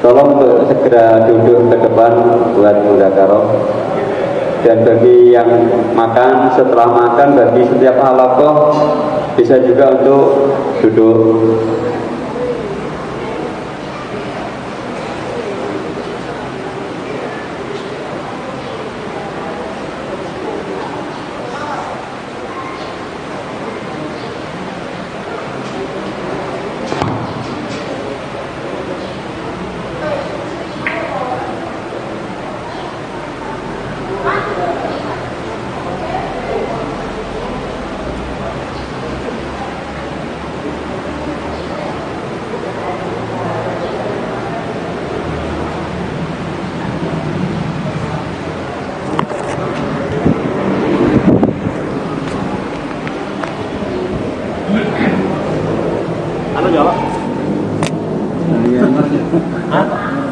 tolong untuk segera duduk ke depan buat mudzakarah. Dan bagi yang makan, setelah makan bagi setiap halaqah bisa juga untuk duduk.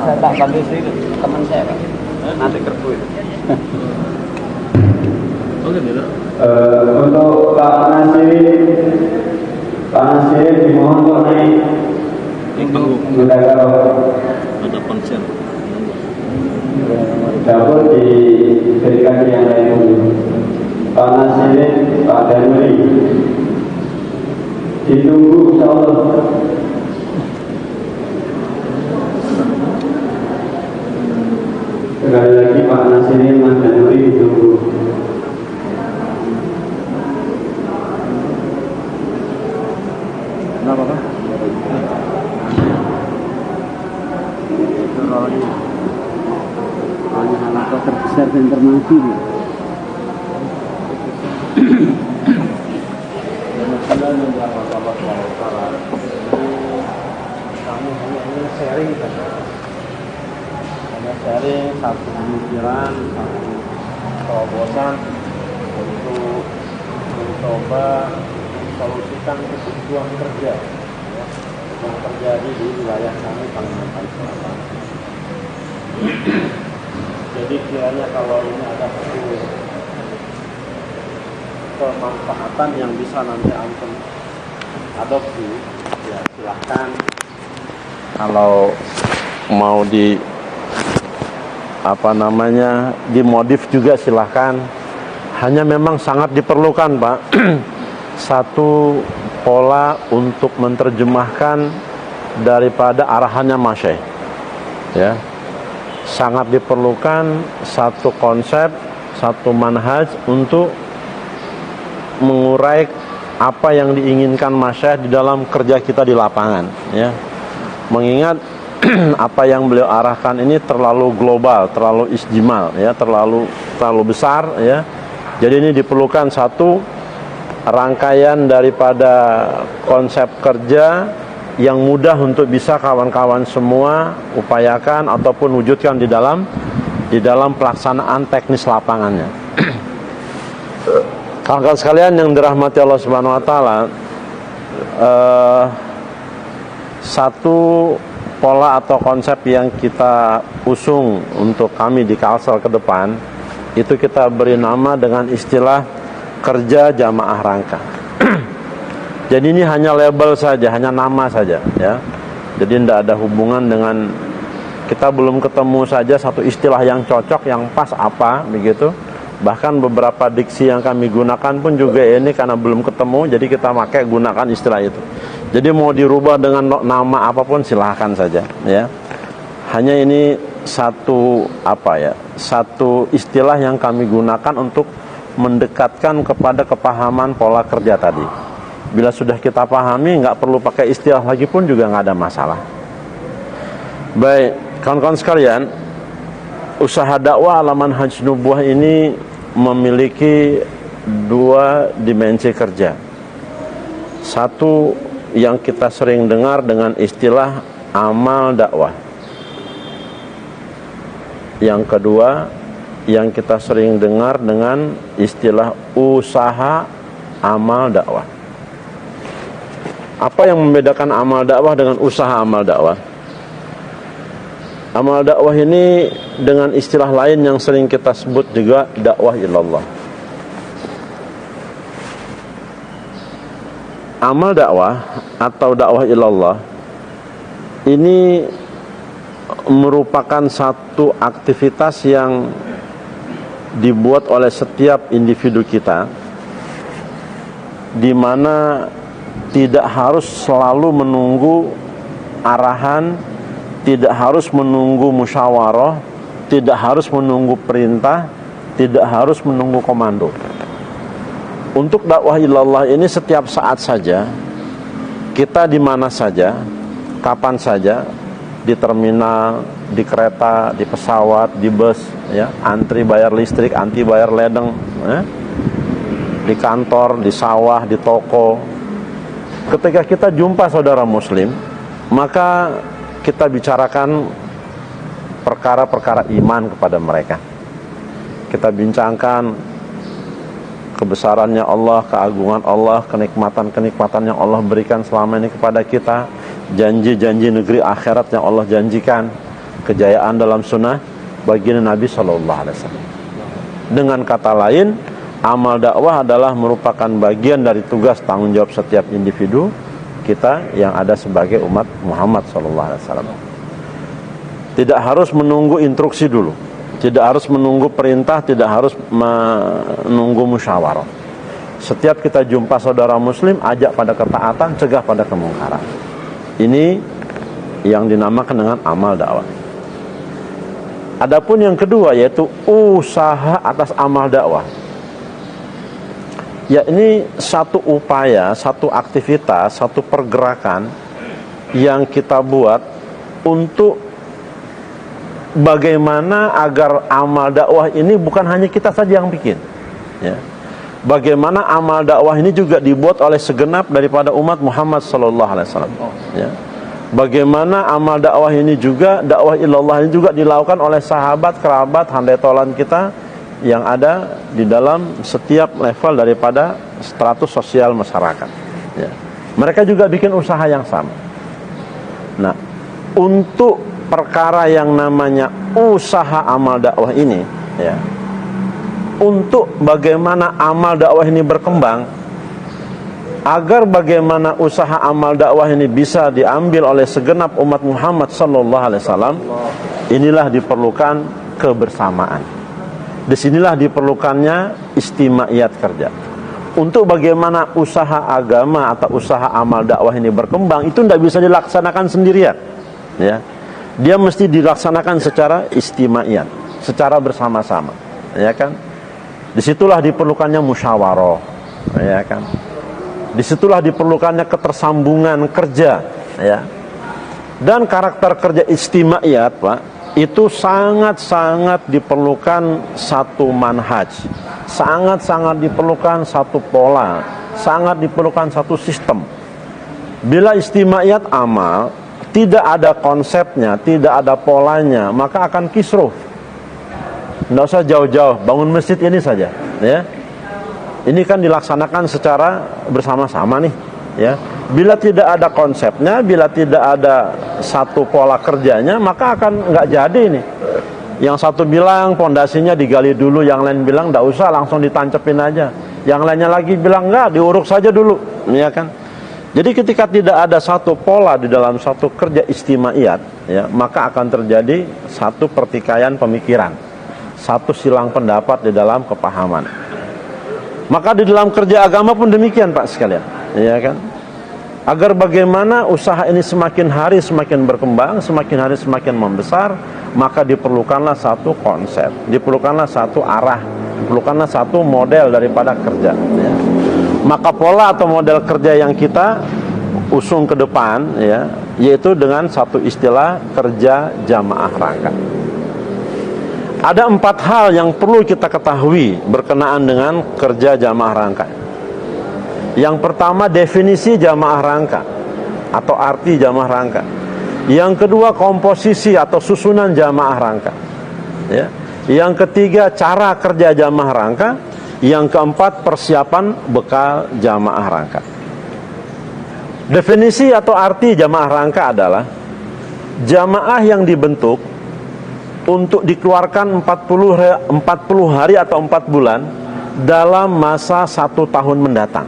Saya tak bantu sih teman saya Pak. Nanti kerbu itu. Untuk Pak Nasir dimohon untuk naik mudzakarah. Ada konser. Dapur diberikan yang lain dulu. Pak Nasir, Pak Danuri ditunggu insyaallah. Sekali lagi Pak Nasir, Mas Danuri ditunggu. Kenapa Pak? Hanya halaqah terbesar dan termaju. Kami hanya sharing saja. Hanya sharing satu pemikiran, satu terobosan untuk mencoba solusikan kebutuhan kerja ya, yang terjadi di wilayah kami Kalimantan Selatan. Jadi kiranya kalau ini ada satu kemanfaatan yang bisa nanti antum adopsi, ya silahkan. Kalau mau dimodif juga silahkan. Hanya memang sangat diperlukan Pak satu pola untuk menerjemahkan daripada arahannya Masyaikh ya. Sangat diperlukan satu konsep, satu manhaj untuk mengurai apa yang diinginkan Masyaikh di dalam kerja kita di lapangan ya. Mengingat apa yang beliau arahkan ini terlalu global, terlalu isjimal ya, terlalu besar ya. Jadi ini diperlukan satu rangkaian daripada konsep kerja yang mudah untuk bisa kawan-kawan semua upayakan ataupun wujudkan di dalam pelaksanaan teknis lapangannya. Kawan-kawan sekalian yang dirahmati Allah Subhanahu wa taala, satu pola atau konsep yang kita usung untuk kami di Kalsel ke depan itu kita beri nama dengan istilah kerja jamaah rangka. Jadi ini hanya label saja, hanya nama saja ya. Jadi tidak ada hubungan dengan, kita belum ketemu saja satu istilah yang cocok, yang pas apa begitu. Bahkan beberapa diksi yang kami gunakan pun juga ini karena belum ketemu, jadi kita gunakan istilah itu. Jadi mau dirubah dengan nama apapun silahkan saja ya. Hanya ini satu satu istilah yang kami gunakan untuk mendekatkan kepada kepahaman pola kerja tadi. Bila sudah kita pahami, nggak perlu pakai istilah lagi pun juga nggak ada masalah. Baik, kawan-kawan sekalian, usaha dakwah ala manhaj nubuwah ini memiliki dua dimensi kerja. Satu yang kita sering dengar dengan istilah amal dakwah. Yang kedua yang kita sering dengar dengan istilah usaha amal dakwah. Apa yang membedakan amal dakwah dengan usaha amal dakwah? Amal dakwah ini dengan istilah lain yang sering kita sebut juga dakwah ilallah. Amal dakwah atau dakwah ilallah ini merupakan satu aktivitas yang dibuat oleh setiap individu kita, di mana tidak harus selalu menunggu arahan, tidak harus menunggu musyawarah, tidak harus menunggu perintah, tidak harus menunggu komando. Untuk dakwah ilallah ini setiap saat saja, kita di mana saja, kapan saja, di terminal, di kereta, di pesawat, di bus, ya, antri bayar listrik, anti bayar ledeng, ya, di kantor, di sawah, di toko. Ketika kita jumpa saudara muslim, maka kita bicarakan perkara-perkara iman kepada mereka. Kita bincangkan kebesarannya Allah, keagungan Allah, kenikmatan-kenikmatan yang Allah berikan selama ini kepada kita, janji-janji negeri akhirat yang Allah janjikan, kejayaan dalam sunnah baginda Nabi SAW. Dengan kata lain, amal dakwah adalah merupakan bagian dari tugas tanggung jawab setiap individu kita yang ada sebagai umat Muhammad SAW. Tidak harus menunggu instruksi dulu, tidak harus menunggu perintah, tidak harus menunggu musyawarah. Setiap kita jumpa saudara muslim, ajak pada ketaatan, cegah pada kemungkaran. Ini yang dinamakan dengan amal dakwah. Adapun yang kedua, yaitu usaha atas amal dakwah. Ya, ini satu upaya, satu aktivitas, satu pergerakan yang kita buat untuk bagaimana agar amal dakwah ini bukan hanya kita saja yang bikin, ya. Bagaimana amal dakwah ini juga dibuat oleh segenap daripada umat Muhammad SAW, ya. Bagaimana amal dakwah ini juga, dakwah ilallah ini juga dilakukan oleh sahabat, kerabat, handai tolan kita yang ada di dalam setiap level daripada status sosial masyarakat, ya. Mereka juga bikin usaha yang sama. Nah, untuk perkara yang namanya usaha amal dakwah ini, ya, untuk bagaimana amal dakwah ini berkembang, agar bagaimana usaha amal dakwah ini bisa diambil oleh segenap umat Muhammad SAW, inilah diperlukan kebersamaan. Disinilah diperlukannya istimaiyat kerja. Untuk bagaimana usaha agama atau usaha amal dakwah ini berkembang, itu tidak bisa dilaksanakan sendirian, ya. Dia mesti dilaksanakan secara istimaiyat, secara bersama-sama, ya kan. Disitulah diperlukannya musyawarah, ya kan. Disitulah diperlukannya ketersambungan kerja, ya. Dan karakter kerja istimaiyat, Pak, itu sangat-sangat diperlukan satu manhaj, sangat-sangat diperlukan satu pola, sangat diperlukan satu sistem. Bila istimaiyat amal tidak ada konsepnya, tidak ada polanya, maka akan kisruh. Tidak usah jauh-jauh, bangun masjid ini saja, ya. Ini kan dilaksanakan secara bersama-sama nih, ya. Bila tidak ada konsepnya, bila tidak ada satu pola kerjanya, maka akan nggak jadi nih. Yang satu bilang pondasinya digali dulu, yang lain bilang nggak usah, langsung ditancepin aja. Yang lainnya lagi bilang nggak, diuruk saja dulu, ya kan. Jadi ketika tidak ada satu pola di dalam satu kerja istimaiyat, ya, maka akan terjadi satu pertikaian pemikiran, satu silang pendapat di dalam kepahaman. Maka di dalam kerja agama pun demikian, Pak sekalian, ya kan. Agar bagaimana usaha ini semakin hari semakin berkembang, semakin hari semakin membesar, maka diperlukanlah satu konsep, diperlukanlah satu arah, diperlukanlah satu model daripada kerja, ya. Maka pola atau model kerja yang kita usung ke depan, ya, yaitu dengan satu istilah kerja jamaah rangka. Ada 4 hal yang perlu kita ketahui berkenaan dengan kerja jamaah rangka. Yang pertama, definisi jamaah rangka atau arti jamaah rangka. Yang kedua, komposisi atau susunan jamaah rangka, ya. Yang ketiga, cara kerja jamaah rangka. Yang keempat, persiapan bekal jamaah rangka. Definisi atau arti jamaah rangka adalah jamaah yang dibentuk untuk dikeluarkan 40 hari atau 4 bulan dalam masa 1 tahun mendatang.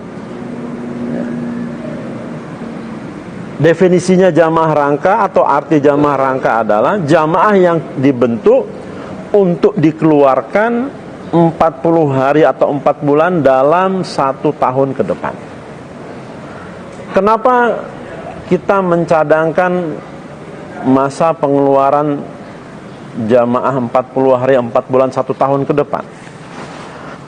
Definisinya jamaah rangka atau arti jamaah rangka adalah jamaah yang dibentuk untuk dikeluarkan 40 hari atau 4 bulan dalam 1 tahun ke depan. Kenapa kita mencadangkan masa pengeluaran jamaah 40 hari 4 bulan 1 tahun ke depan?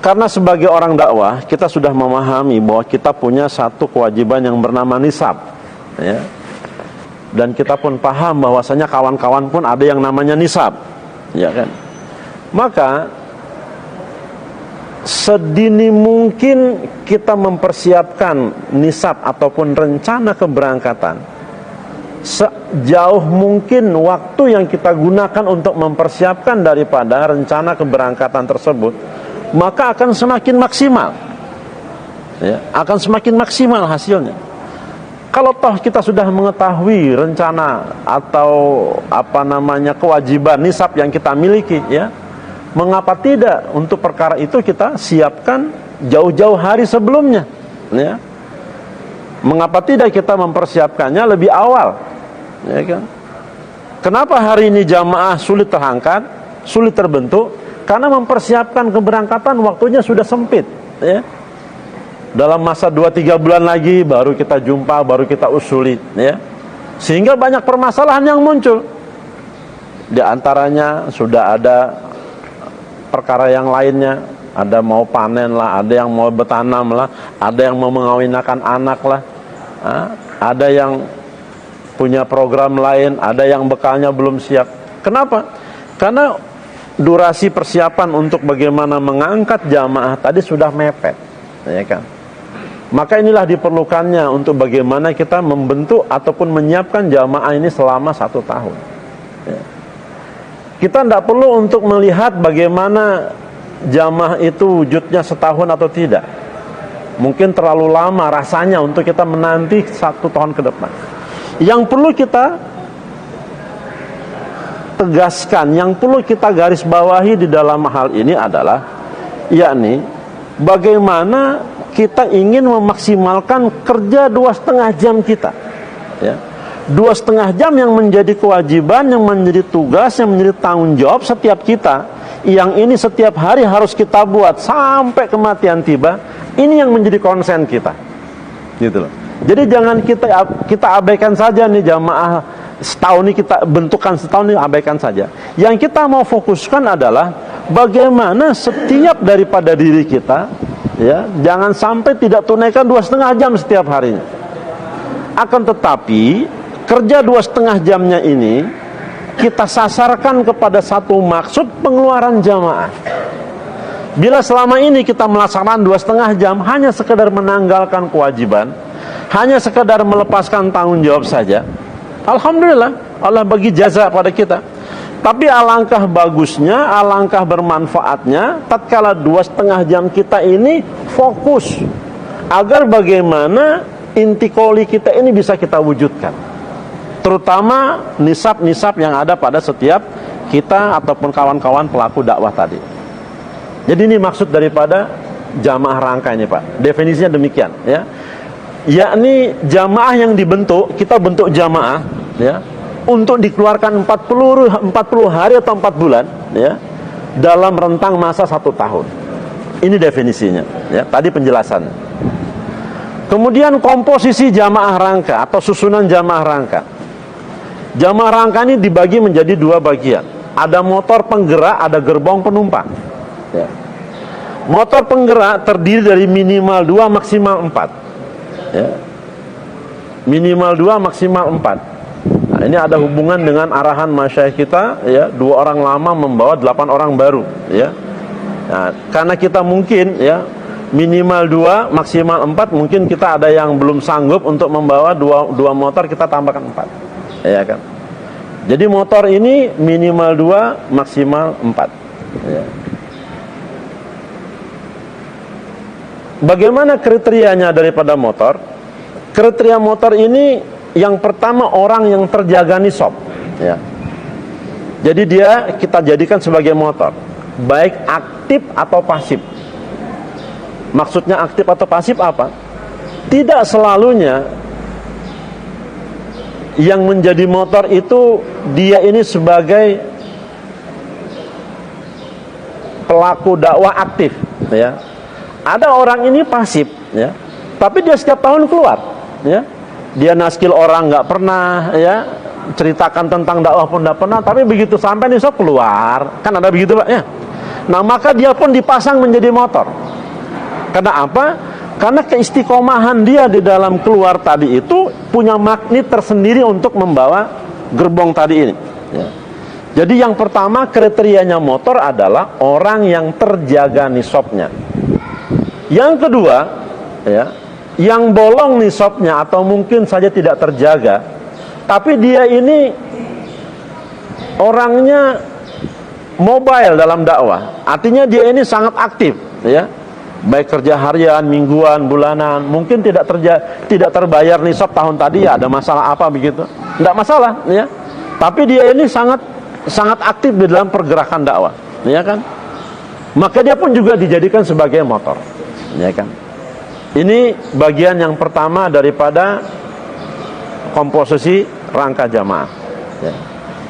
Karena sebagai orang dakwah kita sudah memahami bahwa kita punya satu kewajiban yang bernama nisab, ya. Dan kita pun paham bahwasanya kawan-kawan pun ada yang namanya nisab, ya kan? Maka sedini mungkin kita mempersiapkan nisab ataupun rencana keberangkatan. Sejauh mungkin waktu yang kita gunakan untuk mempersiapkan daripada rencana keberangkatan tersebut, maka akan semakin maksimal, ya, akan semakin maksimal hasilnya. Kalau toh kita sudah mengetahui rencana atau kewajiban nisab yang kita miliki, ya, mengapa tidak untuk perkara itu kita siapkan jauh-jauh hari sebelumnya, ya? Mengapa tidak kita mempersiapkannya lebih awal, ya kan? Kenapa hari ini jamaah sulit terangkat, sulit terbentuk? Karena mempersiapkan keberangkatan waktunya sudah sempit, ya. Dalam masa 2-3 bulan lagi baru kita jumpa, baru kita usuli, ya. Sehingga banyak permasalahan yang muncul. Di antaranya sudah ada perkara yang lainnya, ada mau panen lah, ada yang mau bertanam lah, ada yang mau mengawinkan anak lah, ada yang punya program lain, ada yang bekalnya belum siap. Kenapa? Karena durasi persiapan untuk bagaimana mengangkat jamaah tadi sudah mepet, ya kan? Maka inilah diperlukannya untuk bagaimana kita membentuk ataupun menyiapkan jamaah ini selama 1 tahun, ya. Kita tidak perlu untuk melihat bagaimana jamaah itu wujudnya setahun atau tidak. Mungkin terlalu lama rasanya untuk kita menanti 1 tahun ke depan. Yang perlu kita tegaskan, yang perlu kita garis bawahi di dalam hal ini adalah, yakni bagaimana kita ingin memaksimalkan kerja 2,5 jam kita, ya. 2,5 jam yang menjadi kewajiban, yang menjadi tugas, yang menjadi tanggung jawab setiap kita, yang ini setiap hari harus kita buat sampai kematian tiba. Ini yang menjadi konsen kita, gitu loh. Jadi jangan kita abaikan saja nih jamaah setahun ini, kita bentukkan setahun ini, abaikan saja. Yang kita mau fokuskan adalah bagaimana setiap daripada diri kita, ya, jangan sampai tidak tunaikan 2,5 jam setiap harinya. Akan tetapi kerja 2,5 jamnya ini kita sasarkan kepada satu maksud pengeluaran jamaah. Bila selama ini kita melaksanakan 2,5 jam hanya sekedar menanggalkan kewajiban, hanya sekedar melepaskan tanggung jawab saja, alhamdulillah Allah bagi jaza pada kita. Tapi alangkah bagusnya, alangkah bermanfaatnya tatkala 2,5 jam kita ini fokus agar bagaimana inti qoli kita ini bisa kita wujudkan, terutama nisab-nisab yang ada pada setiap kita ataupun kawan-kawan pelaku dakwah tadi. Jadi ini maksud daripada jamaah rangka ini, Pak. Definisinya demikian, ya. Yakni jamaah yang dibentuk, kita bentuk jamaah, ya, untuk dikeluarkan 40 hari atau 4 bulan, ya, dalam rentang masa 1 tahun. Ini definisinya, ya. Tadi penjelasan. Kemudian komposisi jamaah rangka atau susunan jamaah rangka. Jamaah rangka ini dibagi menjadi 2 bagian. Ada motor penggerak, ada gerbong penumpang, ya. Motor penggerak terdiri dari minimal 2 maksimal 4, ya. Minimal 2 maksimal 4. Nah, ini ada hubungan dengan arahan masyayikh kita, ya, 2 orang lama membawa 8 orang baru, ya. Nah, karena kita mungkin, ya, minimal 2 maksimal 4, mungkin kita ada yang belum sanggup untuk membawa 2 motor, kita tambahkan 4, ya kan. Jadi motor ini minimal 2 maksimal 4, ya. Bagaimana kriterianya daripada motor? Kriteria motor ini yang pertama orang yang terjaga nisab, ya. Jadi dia kita jadikan sebagai motor, baik aktif atau pasif. Maksudnya aktif atau pasif apa? Tidak selalunya yang menjadi motor itu dia ini sebagai pelaku dakwah aktif, ya. Ada orang ini pasif, ya, tapi dia setiap tahun keluar, ya. Dia naskil orang nggak pernah, ya, ceritakan tentang dakwah pun nggak pernah, tapi begitu sampai nisab keluar, kan ada begitu Pak, ya. Nah maka dia pun dipasang menjadi motor. Karena apa? Karena keistiqomahan dia di dalam keluar tadi itu punya magnet tersendiri untuk membawa gerbong tadi ini, ya. Jadi yang pertama kriterianya motor adalah orang yang terjaga nisabnya. Yang kedua, ya, yang bolong nisabnya atau mungkin saja tidak terjaga, tapi dia ini orangnya mobile dalam dakwah. Artinya dia ini sangat aktif, ya. Baik kerja harian, mingguan, bulanan, mungkin tidak terbayar nisab tahun tadi, ya ada masalah apa begitu? Tidak masalah, ya. Tapi dia ini sangat aktif di dalam pergerakan dakwah, ya kan? Maka dia pun juga dijadikan sebagai motor, ya kan? Ini bagian yang pertama daripada komposisi rangka jamaah, ya.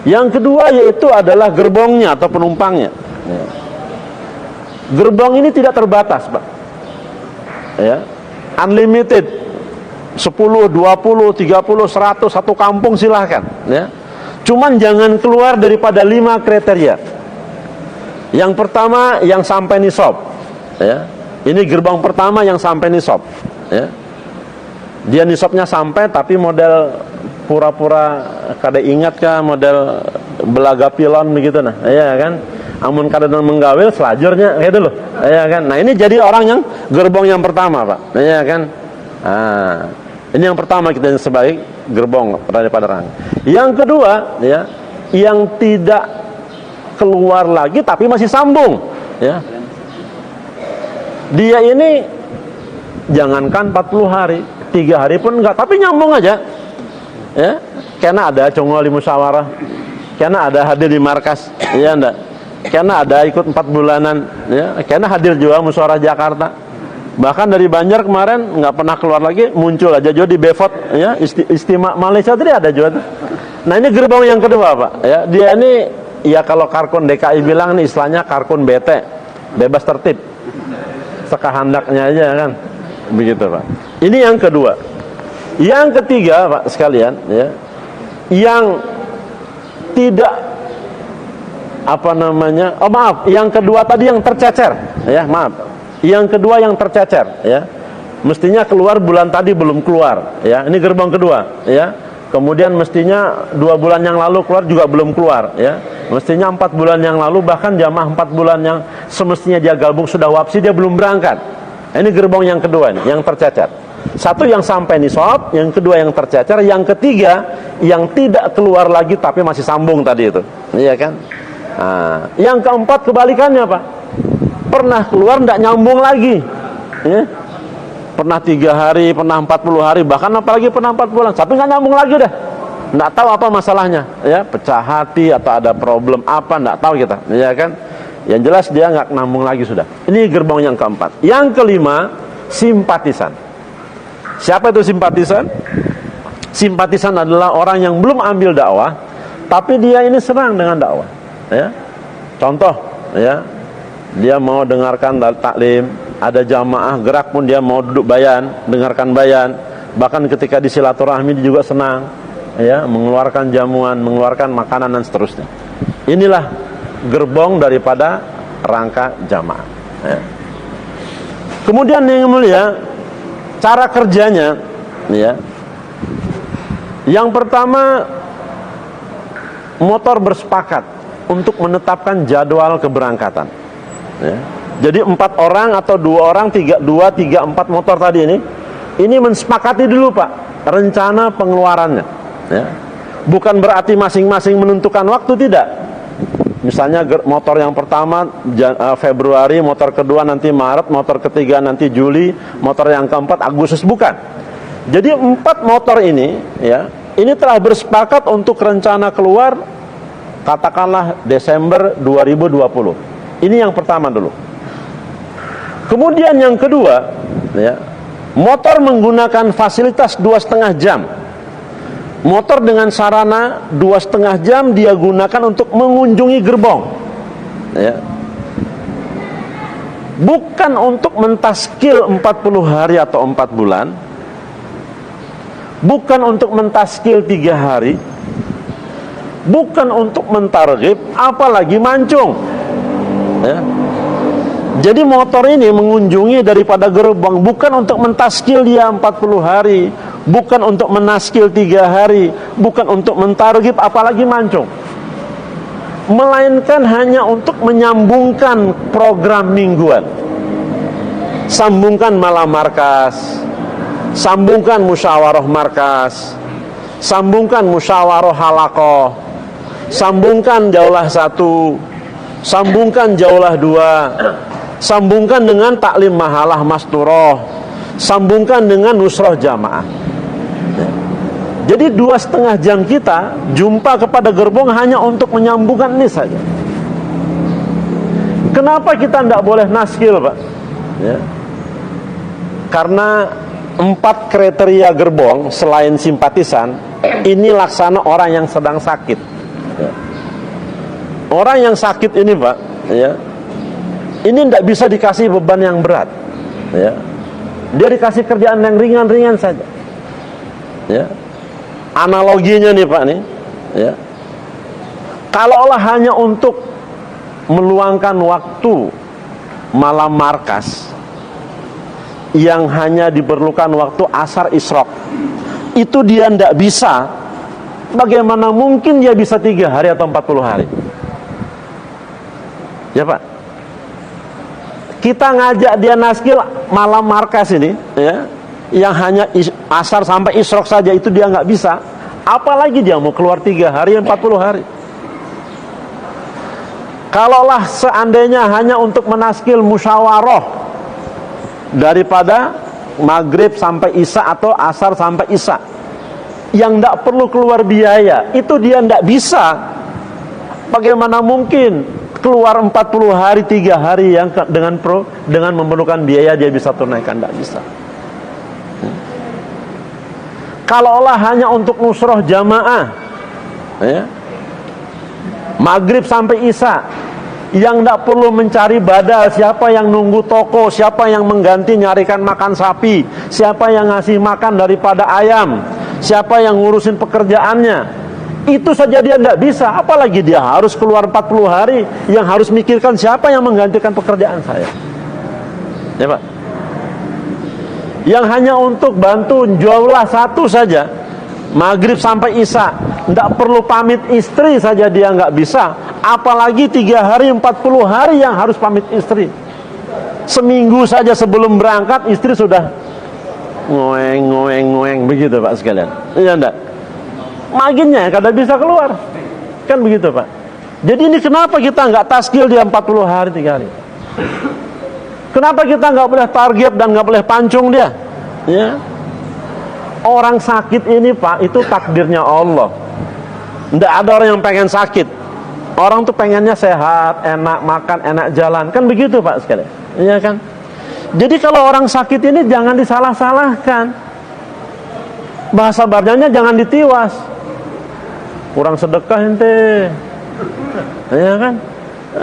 Yang kedua yaitu adalah gerbongnya atau penumpangnya, ya. Gerbong ini tidak terbatas, Pak, ya. Unlimited, 10, 20, 30, 100, satu kampung silahkan, ya. Cuman jangan keluar daripada 5 kriteria. Yang pertama yang sampai nisab, ya. Ini gerbong pertama yang sampai nisab, ya. Dia nisabnya sampai tapi model pura-pura kada ingat kah, model belaga pilon begitu nah, ya kan. Amun kada menggawil selajurnya gitu loh, ya kan. Nah ini jadi orang yang gerbong yang pertama, Pak, ya kan. Nah, ini yang pertama kita sebagai gerbong daripada rangka. Yang kedua, ya, yang tidak keluar lagi tapi masih sambung, ya. Dia ini jangankan 40 hari, 3 hari pun enggak, tapi nyambung aja, ya. Karena ada congol di musyawarah, karena ada hadir di markas, ya enggak. Karena ada ikut 4 bulanan, ya. Karena hadir juga musyawarah Jakarta. Bahkan dari Banjar kemarin nggak pernah keluar lagi, muncul aja juga di Bevot, ya, istimewa Malaysia tadi ada juga tuh. Nah ini gerbong yang kedua, Pak, ya. Dia ini, ya kalau Karkun DKI bilang nih istilahnya Karkun BT, bebas tertib, sekahandaknya aja kan, begitu, Pak. Ini yang kedua. Yang ketiga, Pak sekalian, ya, yang tidak yang kedua tadi yang tercecer, ya, maaf. Yang kedua yang tercecer, ya. Mestinya keluar bulan tadi belum keluar, ya. Ini gerbong kedua, ya. Kemudian mestinya 2 bulan yang lalu keluar juga belum keluar, ya. Mestinya 4 bulan yang lalu, bahkan jamaah 4 bulan yang semestinya dia gabung sudah wapsi, dia belum berangkat. Ini gerbong yang kedua ini, yang tercecer. Satu yang sampai nisab, yang kedua yang tercecer, yang ketiga yang tidak keluar lagi tapi masih sambung tadi itu, iya kan? Nah, yang keempat kebalikannya, Pak. Pernah keluar tidak nyambung lagi, ya. Pernah 3 hari, pernah 40 hari, bahkan apalagi pernah 4 bulan, tapi nggak nyambung lagi dah. Nggak tahu apa masalahnya, ya, pecah hati atau ada problem apa, nggak tahu kita, ya kan. Yang jelas dia nggak nyambung lagi sudah. Ini gerbong yang keempat. Yang kelima, simpatisan. Siapa itu simpatisan? Simpatisan adalah orang yang belum ambil dakwah, tapi dia ini senang dengan dakwah, ya. Contoh, ya. Dia mau dengarkan taklim, ada jamaah gerak pun dia mau duduk bayan, dengarkan bayan. Bahkan ketika di silaturahmi dia juga senang, ya, mengeluarkan jamuan, mengeluarkan makanan dan seterusnya. Inilah gerbong daripada rangka jamaah, ya. Kemudian yang mulia, cara kerjanya, ya. Yang pertama, motor bersepakat untuk menetapkan jadwal keberangkatan, ya. Jadi 4 orang atau 2 orang, 3, 4 motor tadi ini mensepakati dulu, Pak, rencana pengeluarannya, ya. Bukan berarti masing-masing menentukan waktu, tidak. Misalnya motor yang pertama Februari, motor kedua nanti Maret, motor ketiga nanti Juli, motor yang keempat Agustus, bukan. Jadi 4 motor ini, ya, ini telah bersepakat untuk rencana keluar katakanlah Desember 2020. Ini yang pertama dulu. Kemudian yang kedua, ya, motor menggunakan fasilitas 2,5 jam Motor dengan sarana 2,5 jam dia gunakan untuk mengunjungi gerbong, ya. Bukan untuk mentaskil 40 hari atau 4 bulan, bukan untuk mentaskil 3 hari, bukan untuk mentarghib, apalagi mancung, ya. Jadi motor ini mengunjungi daripada gerbang bukan untuk mentaskil dia 40 hari, bukan untuk menaskil 3 hari, bukan untuk mentarghib apalagi mancung, melainkan hanya untuk menyambungkan program mingguan. Sambungkan malam markas, sambungkan musyawarah markas, sambungkan musyawarah halaqah, sambungkan jaulah 1, sambungkan jaulah 2, sambungkan dengan taklim mahalah masturoh, sambungkan dengan nusroh jamaah. Jadi 2,5 jam kita jumpa kepada gerbong hanya untuk menyambungkan ini saja. Kenapa kita tidak boleh naskil, Pak? Ya. Karena 4 kriteria gerbong selain simpatisan ini laksana orang yang sedang sakit. Ya. Orang yang sakit ini, Pak, ya, ini tidak bisa dikasih beban yang berat, ya. Dia dikasih kerjaan yang ringan-ringan saja, ya. Analoginya nih, Pak, nih, ya. Kalaulah hanya untuk meluangkan waktu malam markas yang hanya diperlukan waktu asar isrok, itu dia tidak bisa, bagaimana mungkin dia bisa 3 hari atau 40 hari? Ya, Pak. Kita ngajak dia naskil malam markas ini, ya, yang hanya asar sampai isrok saja itu dia nggak bisa. Apalagi dia mau keluar 3 hari 40 hari. Kalaulah seandainya hanya untuk menaskil musyawarah daripada maghrib sampai isya atau asar sampai isya, yang tidak perlu keluar biaya, itu dia tidak bisa. Bagaimana mungkin keluar 40 hari 3 hari yang dengan memerlukan biaya dia bisa tunaikan? Tidak bisa. Kalaulah hanya untuk nusroh jamaah, ya, maghrib sampai isya, yang tidak perlu mencari badal, siapa yang nunggu toko, siapa yang mengganti nyarikan makan sapi, siapa yang ngasih makan daripada ayam, siapa yang ngurusin pekerjaannya, itu saja dia tidak bisa. Apalagi dia harus keluar 40 hari yang harus mikirkan siapa yang menggantikan pekerjaan saya, ya, Pak. Yang hanya untuk bantu jaulah 1 saja, maghrib sampai isya, tidak perlu pamit istri saja dia nggak bisa. Apalagi 3 hari 40 hari yang harus pamit istri. Seminggu saja sebelum berangkat istri sudah ngoeng begitu, Pak sekalian. Iya enggak? Maginnya kada bisa keluar, kan begitu, Pak. Jadi ini kenapa kita nggak taskil dia 40 hari 3 hari? Kenapa kita nggak boleh target dan nggak boleh pancung dia? Ya. Orang sakit ini, Pak, itu takdirnya Allah. Nggak ada orang yang pengen sakit. Orang tuh pengennya sehat, enak makan, enak jalan, kan begitu, Pak sekalian. Iya kan? Jadi kalau orang sakit ini jangan disalah-salahkan. Bahasa bardanya jangan ditiwas. Kurang sedekah ente, ya kan?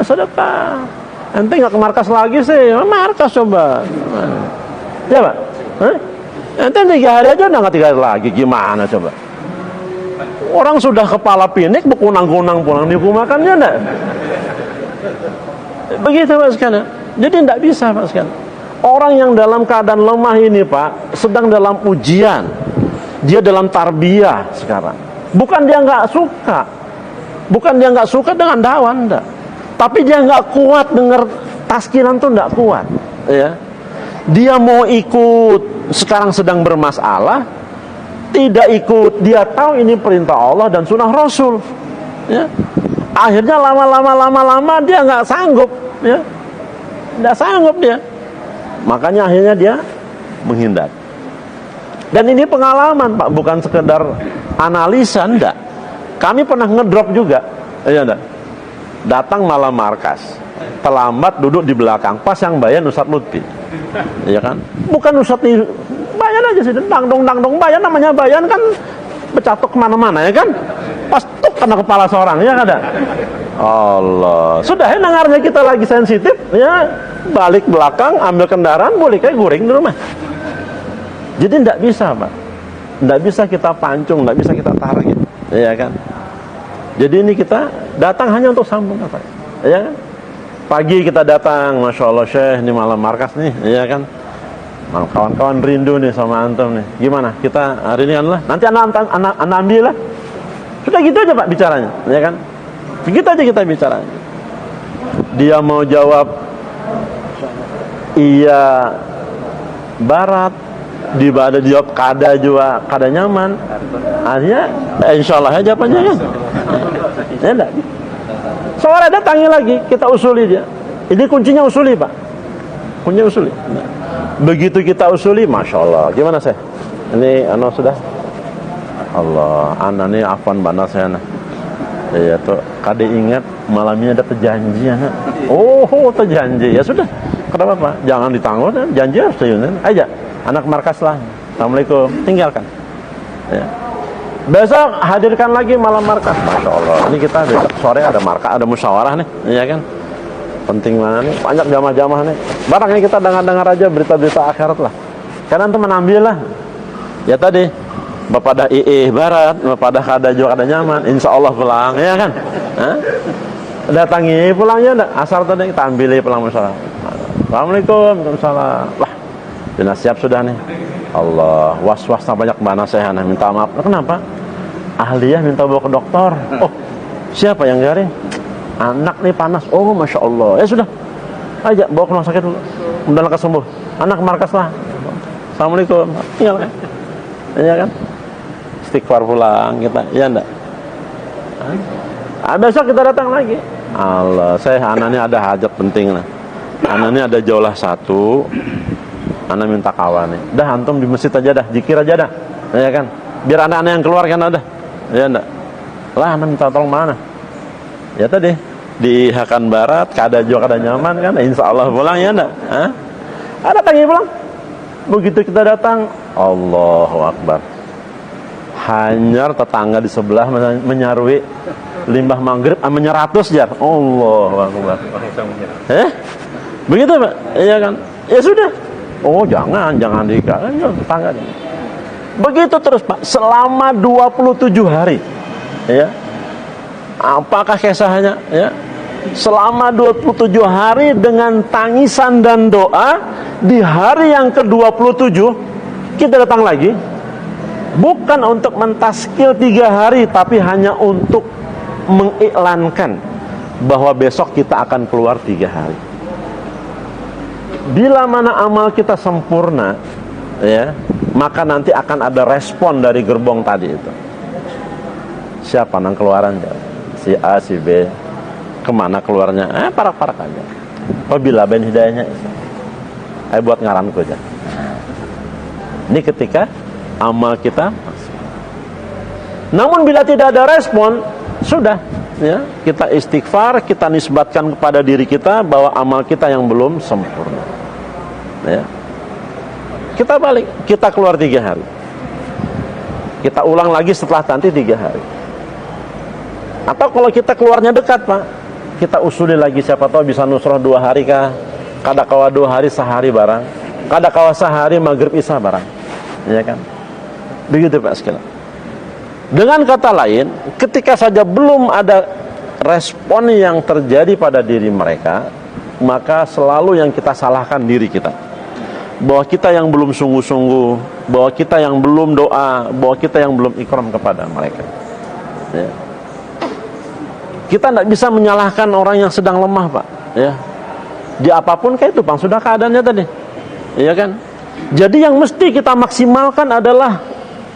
Sedekah. Ente nggak ke markas lagi sih, markas coba. Ya, Pak? Hah? Ente 3 hari aja udah nggak 3 hari lagi, gimana coba? Orang sudah kepala pinik, berkunang-kunang pulang dihukumakannya enggak? Begitu, Pak sekalian. Jadi enggak bisa, Pak sekalian. Orang yang dalam keadaan lemah ini, Pak, sedang dalam ujian. Dia dalam tarbiyah sekarang. Bukan dia nggak suka, bukan dia nggak suka dengan dakwah, enggak. Tapi dia nggak kuat dengar taskilan tuh, nggak kuat, ya. Dia mau ikut, sekarang sedang bermasalah, tidak ikut. Dia tahu ini perintah Allah dan sunnah Rasul, ya. Akhirnya lama-lama dia nggak sanggup, ya. Nggak sanggup dia. Makanya akhirnya dia menghindar. Dan ini pengalaman, Pak, bukan sekedar analisa, enggak. Kami pernah ngedrop juga, ya enggak. Datang malam markas, terlambat duduk di belakang, pas yang bayan Ustadz Lutfi, ya kan? Bukan Ustadz ini, bayan aja sih, dangdong bayan, namanya bayan kan bercatok kemana-mana ya kan, pas tuk kena kepala seorang ya ada. Allah, sudah ya dengarnya kita lagi sensitif ya, balik belakang ambil kendaraan boleh kayak guring di rumah. Jadi tidak bisa Pak, tidak bisa kita pancung, tidak bisa kita tarik ya kan. Jadi ini kita datang hanya untuk sambung apa ya kan. Pagi kita datang, Masya Allah Syekh, ini malam markas nih ya kan. Kawan-kawan rindu nih sama antum nih. Gimana? Kita hari ini adalah nanti anak ambil lah. Sudah gitu aja Pak bicaranya, ya kan? Begitu aja kita bicaranya. Dia mau jawab iya barat, dia jawab kada juga, kada nyaman. Artinya insyaallah aja jawabannya kan. Ya enggak. Sore datangi lagi, kita usuli dia. Ini kuncinya usuli Pak. Kuncinya usuli. Begitu kita usuli, Masya Allah. Gimana saya? Ini sudah. Allah, ini afwan bana saya nah. Ya tuh, kade ingat malamnya ada perjanjian. Oh, terjanji. Ya sudah. Kenapa Pak? Jangan ditanggung, janji harus diunin. Aja, anak markas lah. Assalamualaikum. Tinggalkan. Ya. Besok hadirkan lagi malam markas. Masya Allah. Ini kita besok sore ada markas, ada musyawarah nih, ya kan? Penting mana nih? Banyak jamaah-jamaah nih. Barangnya kita dengar aja berita-berita akhirat lah. Karena teman ambil lah. Ya tadi, Bapak dah barat, Bapak dah kada juga kada nyaman. Insya Allah pulang, ya kan? Hah? Datangi pulangnya enggak? Asal tadi kita ambil pulang musyawarah. Assalamualaikum, waalaikumsalam. Wah, sudah siap sudah nih. Allah, was-wasnya banyak mana saya minta maaf. Kenapa? Ahliyah minta bawa ke dokter. Oh, siapa yang garing? Anak nih panas. Oh, Masya Allah. Ya sudah, aja bawa ke rumah sakit dulu. Mudah-mudahan lekas sembuh. Anak markas lah. Assalamualaikum. Iya kan? Iya kan? Istighfar pulang kita. Ya enggak? Besok kita datang lagi. Allah, saya anaknya ada hajat penting lah. Anaknya ada jaulah satu. Anak minta kawan nih. Dah antum di masjid aja dah, zikir aja dah. Ya kan? Biar anak-anak yang keluar kan ada. Ya enggak? Lah anak minta tolong mana? Ya tadi di Hakan Barat, kada juga kada nyaman kan? Insya Allah pulang ya enggak? Hah? Ada tangi pulang. Begitu kita datang, Allahu Akbar. Hanyar tetangga di sebelah menyarui limbah maghrib amenya 100 jar. Allahu Akbar. Begitu Pak? Iya kan? Ya sudah. Oh jangan dikatakan tetangga. Begitu terus Pak, selama 27 hari. Ya. Apakah kisahnya? Ya. Selama 27 hari dengan tangisan dan doa, di hari yang ke-27 kita datang lagi, bukan untuk mentaskil 3 hari, tapi hanya untuk mengiklankan bahwa besok kita akan keluar 3 hari. Bila mana amal kita sempurna, ya, maka nanti akan ada respon dari gerbong tadi itu. Siapa yang keluaran? Si A, si B. Kemana keluarnya? Parak-parak aja. Apabila ben hidayahnya, buat ngaranku aja. Ini ketika amal kita. Namun bila tidak ada respon, sudah. Ya, kita istighfar, kita nisbatkan kepada diri kita bahwa amal kita yang belum sempurna. Ya. Kita balik, kita keluar 3 hari. Kita ulang lagi setelah nanti 3 hari. Atau kalau kita keluarnya dekat Pak, kita usuli lagi, siapa tahu bisa nusroh 2 hari kah, kada kawa 2 hari sehari barang, kada kawa sehari maghrib isya barang, ya kan? Begitu Pak sekalian. Dengan kata lain, ketika saja belum ada respon yang terjadi pada diri mereka, maka selalu yang kita salahkan diri kita. Bahwa kita yang belum sungguh-sungguh, bahwa kita yang belum doa, bahwa kita yang belum ikram kepada mereka. Ya. Kita tidak bisa menyalahkan orang yang sedang lemah Pak. Ya. Di apapun kayak itu Bang, sudah keadaannya tadi. Iya kan? Jadi yang mesti kita maksimalkan adalah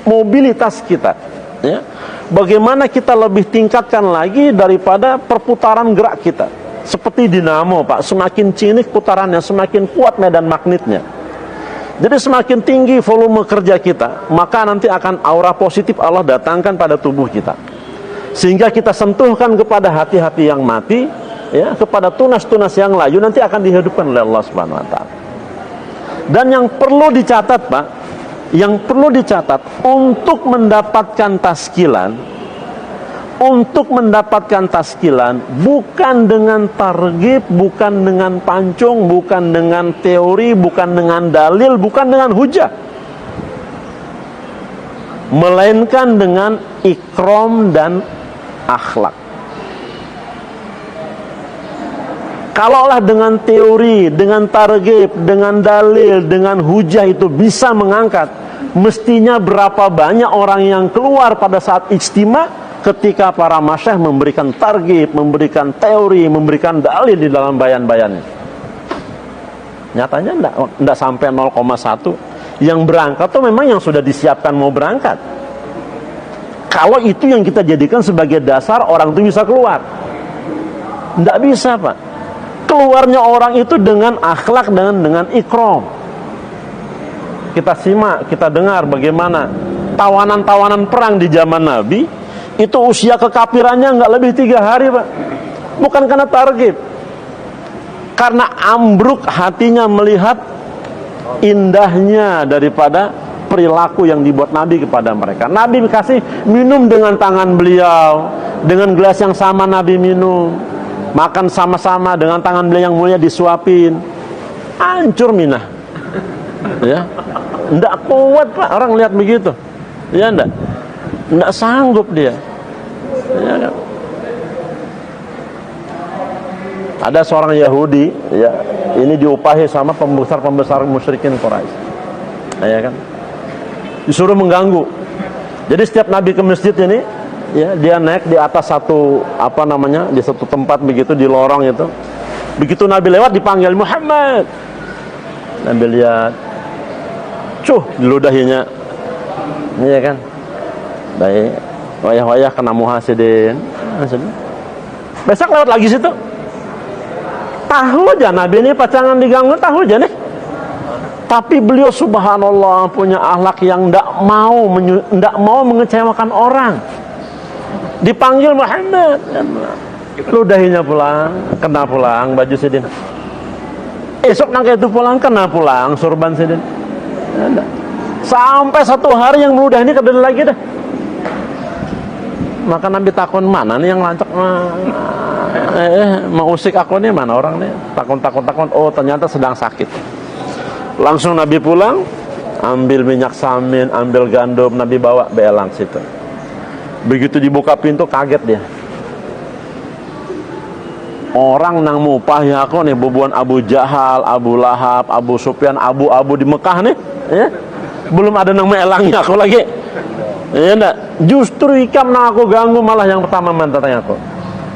mobilitas kita. Ya. Bagaimana kita lebih tingkatkan lagi daripada perputaran gerak kita. Seperti dinamo Pak, semakin cinik putarannya, semakin kuat medan magnetnya. Jadi semakin tinggi volume kerja kita, maka nanti akan aura positif Allah datangkan pada tubuh kita. Sehingga kita sentuhkan kepada hati-hati yang mati, ya, kepada tunas-tunas yang layu, nanti akan dihidupkan oleh Allah Subhanahu wa taala. Dan yang perlu dicatat Pak, Yang perlu dicatat, untuk mendapatkan taskilan bukan dengan targhib, bukan dengan pancung, bukan dengan teori, bukan dengan dalil, bukan dengan hujah, melainkan dengan ikram dan akhlak. Kalaulah dengan teori, dengan targhib, dengan dalil, dengan hujah itu bisa mengangkat, mestinya berapa banyak orang yang keluar pada saat ijtima ketika para masyayikh memberikan targhib, memberikan teori, memberikan dalil di dalam bayan-bayannya. Nyatanya enggak sampai 0,1. Yang berangkat tuh memang yang sudah disiapkan mau berangkat. Kalau itu yang kita jadikan sebagai dasar orang itu bisa keluar, enggak bisa, Pak. Keluarnya orang itu dengan akhlak, dengan ikram. Kita simak, kita dengar bagaimana tawanan-tawanan perang di zaman Nabi itu usia kekafirannya nggak lebih 3 hari, Pak. Bukan karena targhib, karena ambruk hatinya melihat indahnya daripada perilaku yang dibuat Nabi kepada mereka. Nabi kasih minum dengan tangan beliau, dengan gelas yang sama Nabi minum, makan sama-sama dengan tangan beliau yang mulia disuapin. Hancur Minah, ya, ndak kuat, Pak, orang lihat begitu, ya, ndak sanggup dia, ya kan? Ada seorang Yahudi, ya, ini diupahi sama pembesar musyrikin Quraisy, ya kan, disuruh mengganggu. Jadi setiap Nabi ke masjid ini, ya, dia naik di atas satu di satu tempat begitu, di lorong itu. Begitu Nabi lewat dipanggil Muhammad. Nabi lihat, diludahinya, iya kan, baik, wayah-wayah kena muhasidin. Besok lewat lagi situ, tahu aja Nabi ini pacangan diganggu, tahu aja nih. Tapi beliau subhanallah punya akhlak yang ndak mau mengecewakan orang. Dipanggil Muhammad, ludahinya pulang, kena pulang baju sidin. Esok nangka itu pulang, kena pulang surban sidin. Sampai 1 hari yang meludah ini kedua lagi dah. Maka Nabi takon, mana nih yang lancak, mau usik aku nih, mana orang nih? Takon, oh ternyata sedang sakit. Langsung Nabi pulang, ambil minyak samin, ambil gandum, Nabi bawa belang situ. Begitu dibuka pintu, kaget dia. Orang nang mupah ya aku nih, bubuan Abu Jahal, Abu Lahab, Abu Sufyan, Abu di Mekah nih, ya. Belum ada nang melangnya aku lagi. Ya enggak, justru ikam nang aku ganggu, malah yang pertama mentatanya aku.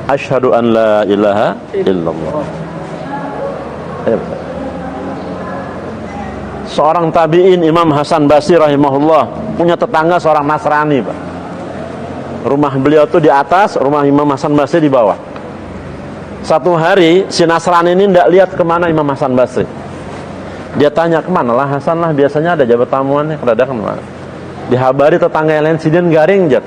Asyhadu an la ilaha illallah. Seorang tabi'in Imam Hasan Basri rahimahullah punya tetangga seorang Nasrani, Pak. Rumah beliau tuh di atas, rumah Imam Hasan Basri di bawah. Satu hari si Nasrani ini tidak lihat kemana Imam Hasan Basri. Dia tanya, kemana lah Hasan lah, biasanya ada jabat tamuannya, kerada kemana. Dihabari tetangga yang lain, sidin garing jat.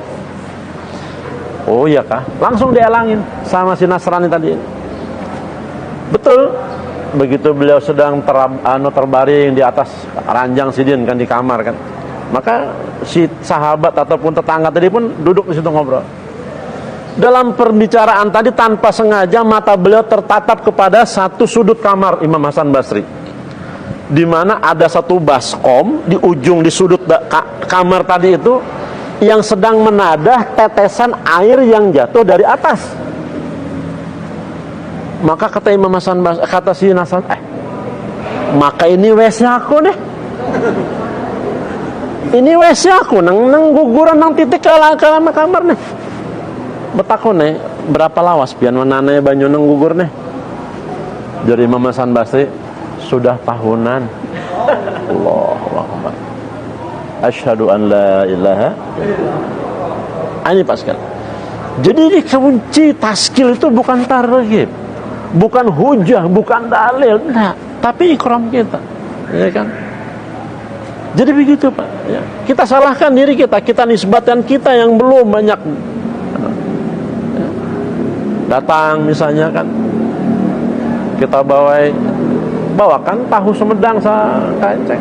Oh iya kah? Langsung dielangin sama si Nasrani tadi. Betul. Begitu beliau sedang terbaring di atas ranjang sidin kan, di kamar kan, maka si sahabat ataupun tetangga tadi pun duduk di situ ngobrol. Dalam perbicaraan tadi tanpa sengaja mata beliau tertatap kepada satu sudut kamar Imam Hasan Basri, di mana ada satu baskom di ujung di sudut kamar tadi itu yang sedang menadah tetesan air yang jatuh dari atas. Maka kata Imam Hasan Basri, kata si Hasan, maka ini WC aku nih. Ini WC aku nang guguran nang titik ke kamar nih. Betakon nih, berapa lawas pian menanai banyu nang gugur nih. Jadi Imam Hasan Basri, sudah tahunan. Allahu Akbar. Asyhadu an la ilaha. Ini pas kan. Jadi kunci taskil itu bukan targhib, bukan hujah, bukan dalil, enggak, tapi ikram kita, ya kan? Jadi begitu, Pak, ya. Kita salahkan diri kita, kita nisbatkan kita yang belum banyak, ya. Datang misalnya kan, kita bawakan tahu Sumedang sa kanceng,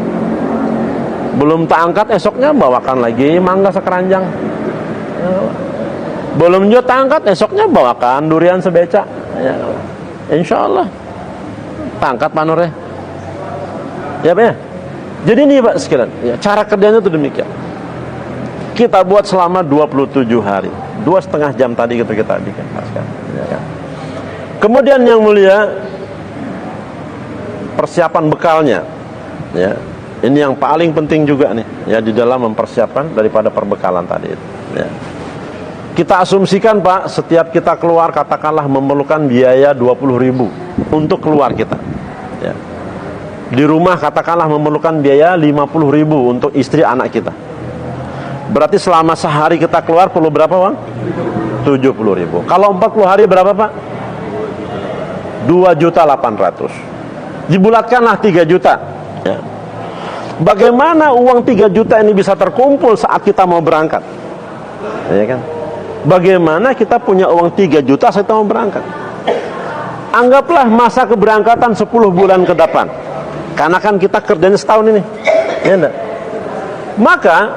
Belum tak angkat, esoknya bawakan lagi mangga sekeranjang. Belum juga tak angkat, esoknya bawakan durian sebeca. Ya, insya Allah tak angkat Pak Nur ya. Ya Pak ya. Jadi ini Pak sekalian, ya, cara kerjanya itu demikian. Kita buat selama 27 hari, 2,5 jam tadi gitu kita bikin. Ya, kan? Kemudian yang mulia, persiapan bekalnya. Ya, ini yang paling penting juga nih, ya, di dalam mempersiapkan daripada perbekalan tadi itu. Ya. Kita asumsikan Pak, setiap kita keluar katakanlah memerlukan biaya 20.000 untuk keluar kita. Ya. Di rumah katakanlah memerlukan biaya 50.000 untuk istri anak kita. Berarti selama sehari kita keluar perlu berapa Bang? 70.000. Kalau 40 hari berapa Pak? 2.800.000. Dibulatkanlah 3 juta. Ya. Bagaimana uang 3 juta ini bisa terkumpul saat kita mau berangkat? Ya kan? Bagaimana kita punya uang 3 juta saat kita mau berangkat? Anggaplah masa keberangkatan 10 bulan ke depan. Karena kan kita kerjanya setahun ini. Ya enggak? Maka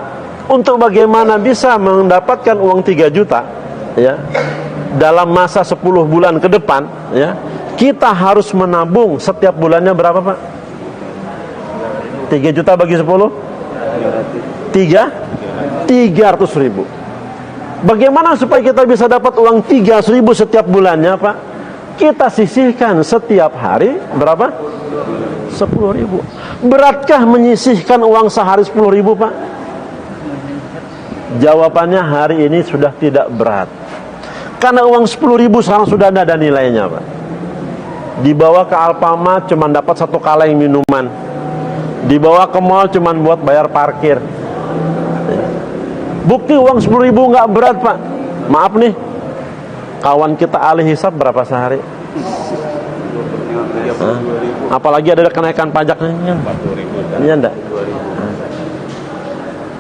untuk bagaimana bisa mendapatkan uang 3 juta ya, dalam masa 10 bulan ke depan ya, kita harus menabung setiap bulannya berapa Pak? 3 juta bagi 10? 300.000. Bagaimana supaya kita bisa dapat uang 300.000 setiap bulannya Pak? Kita sisihkan setiap hari berapa? 10.000. Beratkah menyisihkan uang sehari 10.000 Pak? Jawabannya hari ini sudah tidak berat. Karena uang 10.000 sekarang sudah ada nilainya Pak. Dibawa ke Alfamart cuma dapat 1 kaleng minuman. Dibawa ke mall cuma buat bayar parkir. Bukti uang 10.000 nggak berat Pak. Maaf nih, kawan kita ahli hisab berapa sehari? Apalagi ada kenaikan pajaknya. 40.000. Iya enggak?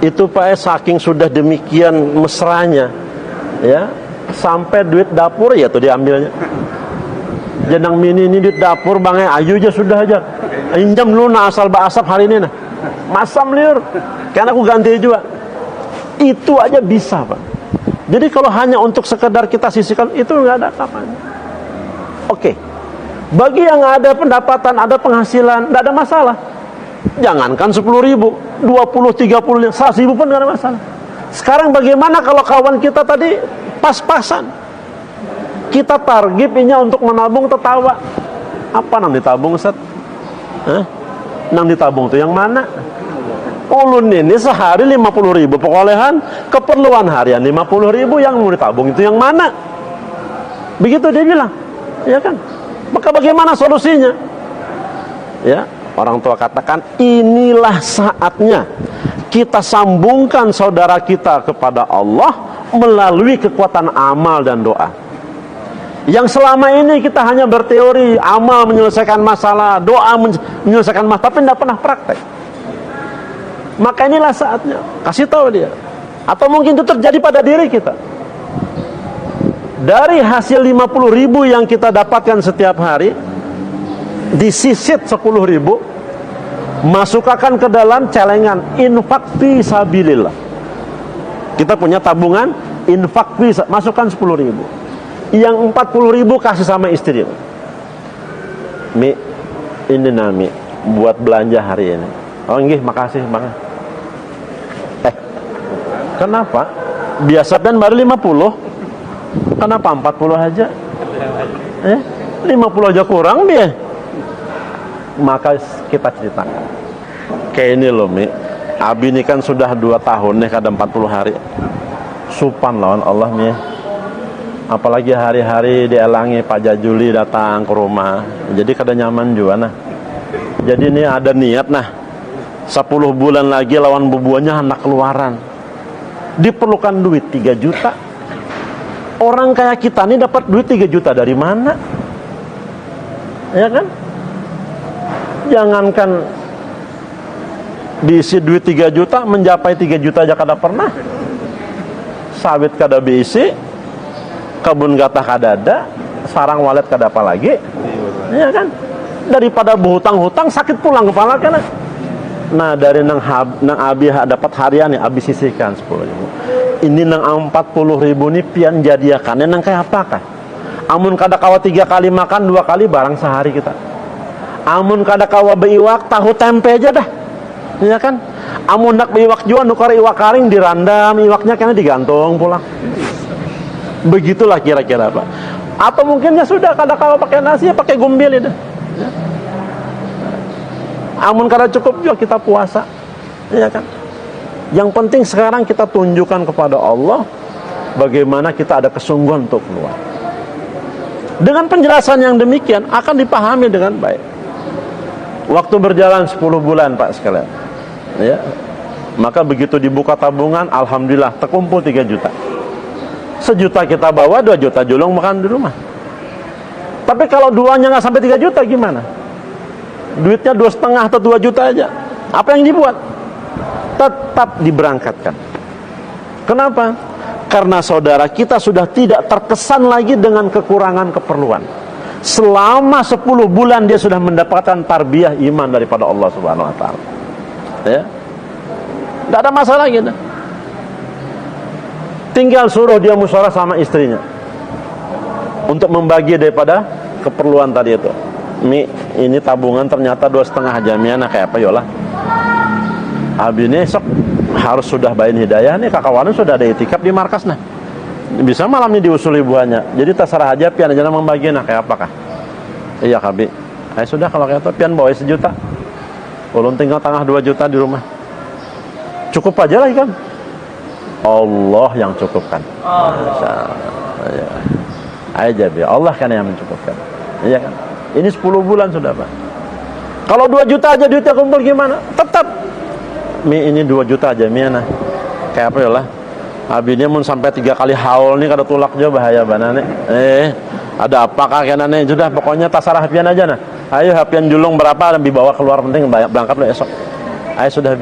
Itu Pak saking sudah demikian mesranya ya, sampai duit dapur ya tuh diambilnya. Jenang mini ini duit dapur Bang ayu aja sudah aja. Injam dulu nah asal asap hari ini nah. Masam liur. Karena aku ganti juga. Itu aja bisa Pak. Jadi kalau hanya untuk sekedar kita sisihkan itu nggak ada apa-apanya. Oke. Bagi yang ada pendapatan, ada penghasilan, nggak ada masalah. Jangankan 10.000, 20, 30, 100.000 pun nggak ada masalah. Sekarang bagaimana kalau kawan kita tadi pas-pasan? Kita targetnya untuk menabung tertawa. Apa nang ditabung Ustaz? Nang ditabung itu yang mana? Ulun ini sehari 50.000 perolehan, keperluan harian 50.000, yang mau ditabung itu yang mana? Begitu dia bilang, ya kan? Maka bagaimana solusinya? Ya, orang tua katakan inilah saatnya kita sambungkan saudara kita kepada Allah melalui kekuatan amal dan doa. Yang selama ini kita hanya berteori, amal menyelesaikan masalah, doa menyelesaikan masalah, tapi tidak pernah praktek. Maka inilah saatnya, kasih tahu dia. Atau mungkin itu terjadi pada diri kita. Dari hasil 50.000 yang kita dapatkan setiap hari, disisit 10.000, masukkan ke dalam celengan infak fi sabilillah. Kita punya tabungan infak fi, masukkan 10.000. Yang 40.000 kasih sama istri. Mi, ini nami buat belanja hari ini. Oh nggih, makasih Bang. Kenapa? Biasa kan baru 50. Kenapa 40 aja? 50 aja kurang dia. Maka kita ceritakan. Kayak ini loh Mi, Abi ini kan sudah 2 tahun nih, kadang 40 hari. Supan lawan Allah Mi. Apalagi hari-hari dielangi Pak Jajuli datang ke rumah. Jadi kada nyaman juga nah. Jadi ini ada niat nah, 10 bulan lagi lawan bubuannya anak keluaran. Diperlukan duit 3 juta. Orang kayak kita nih dapat duit 3 juta dari mana? Ya kan? Jangankan diisi duit 3 juta, mencapai 3 juta aja kada pernah. Sawit kada diisi, kebun gatah kada ada, sarang walet kada apa lagi. Ya kan? Daripada berhutang-hutang sakit pulang kepala kan. Nah dari nang abi dapat harian nih, abi sisihkan 10.000. Ini nang 40.000 nih pian jadiakan. Nang kayak apakah? Amun kada kawa 3 kali makan, 2 kali barang sehari kita. Amun kada kawa beiwak, tahu tempe aja dah. Ya kan? Amun nak beiwak jua nukar iwak karing dirandam, iwaknya kena digantung pulang. Begitulah kira-kira Pak. Atau mungkin ya sudah kada kawa pakai nasi ya pakai gumbil itu. Ya. Amun kada cukup juga kita puasa. Ya kan? Yang penting sekarang kita tunjukkan kepada Allah bagaimana kita ada kesungguhan untuk keluar. Dengan penjelasan yang demikian akan dipahami dengan baik. Waktu berjalan 10 bulan Pak sekalian. Ya. Maka begitu dibuka tabungan, alhamdulillah terkumpul 3 juta. 1 juta kita bawa, 2 juta julung makan di rumah. Tapi kalau duanya nggak sampai 3 juta gimana? Duitnya 2,5 atau 2 juta aja. Apa yang dibuat? Tetap diberangkatkan. Kenapa? Karena saudara kita sudah tidak terkesan lagi dengan kekurangan keperluan. Selama 10 bulan dia sudah mendapatkan tarbiyah iman daripada Allah Subhanahu wa taala. Ya. Tidak ada masalah gitu. Tinggal suruh dia musyawarah sama istrinya untuk membagi daripada keperluan tadi itu. Ini tabungan ternyata 2,5 jaminan kayak apa yolah. Abi ini sok harus sudah bayin hidayah nih, kakawanan sudah ada itikaf di markas nah. Bisa malam ini diusuli buahnya. Jadi terserah aja pian aja membagi nah kayak apakah? Iya Kabi. Sudah kalau kayak itu pian bawa 1 juta. Ulun tinggal tengah 2 juta di rumah. Cukup aja lah kan. Allah yang cukupkan. Ya. Aja bi Allah kan yang mencukupkan. Iya kan? Ini 10 bulan sudah Pak. Kalau 2 juta aja duitnya kumpul gimana? Tetap ini 2 juta aja nah. Kayak apa ya lah? Abinya mun sampai 3 kali haul nih kada tulak aja bahaya banane. Ada apakah kenane sudah pokoknya tasarah pian aja nah. Ayo pian julung berapa dan dibawa keluar penting berangkat lo esok. Ayo sudah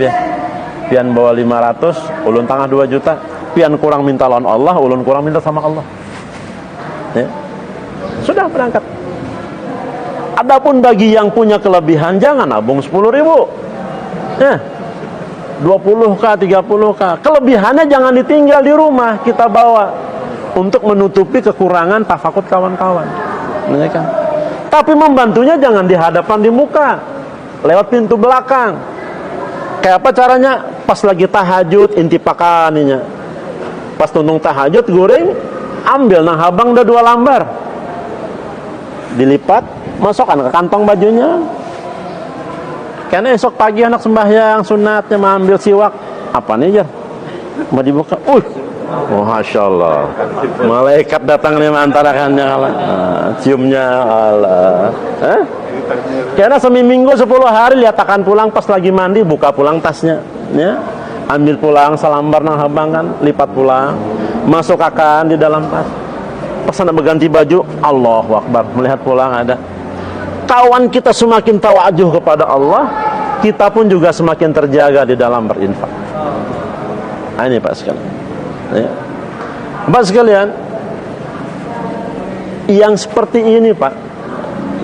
pian bawa 500, ulun tengah 2 juta. Pian kurang minta lawan Allah, ulun kurang minta sama Allah. Ya. Sudah berangkat. Adapun bagi yang punya kelebihan jangan nabung 10.000. Ya. 20k, 30k. Kelebihannya jangan ditinggal di rumah, kita bawa untuk menutupi kekurangan tafakut kawan-kawan. Ya kan? Tapi membantunya jangan di hadapan di muka, lewat pintu belakang. Kayak apa caranya? Pas lagi tahajud intipakaninya. Pas tuntung tahajud goreng, ambil nang habang udah 2 lambar. Dilipat, masukkan ke kantong bajunya. Karena esok pagi anak sembahyang sunatnya mengambil siwak. Apa nih ya? Mau dibuka. Masya Allah. Malaikat datang nih antarakannya. Ciumnya Allah. Karena seminggu 10 hari lihat akan pulang pas lagi mandi buka pulang tasnya. Ya. Ambil pulang selambar nang habang kan, lipat pulang. Masuk akan di dalam tas. Pas anak berganti baju, Allahu Akbar, melihat pulang ada. Kawan kita semakin tawajuh kepada Allah, kita pun juga semakin terjaga di dalam berinfak. Nah, ini Pak sekalian. Ya. Pak sekalian, yang seperti ini Pak,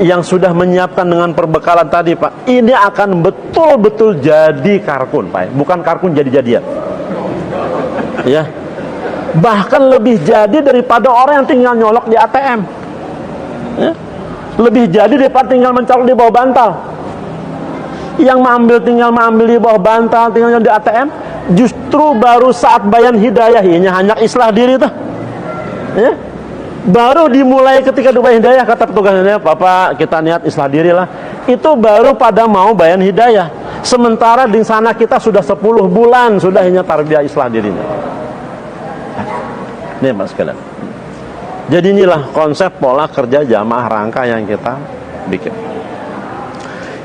yang sudah menyiapkan dengan perbekalan tadi Pak, ini akan betul-betul jadi karkun Pak. Bukan karkun jadi-jadian. Ya. Bahkan lebih jadi daripada orang yang tinggal nyolok di ATM. Ya. Lebih jadi daripada tinggal mencolok di bawah bantal. Yang tinggal mengambil di bawah bantal, tinggal di ATM, justru baru saat bayan hidayah ini hanya islah diri tuh. Ya. Baru dimulai ketika bayan hidayah kata petugasnya, "Bapak, kita niat islah diri lah." Itu baru pada mau bayan hidayah. Sementara di sana kita sudah 10 bulan sudah hanya tarbiyah islah dirinya. Nih Mas sekalian. Jadi inilah konsep pola kerja jamaah rangka yang kita bikin.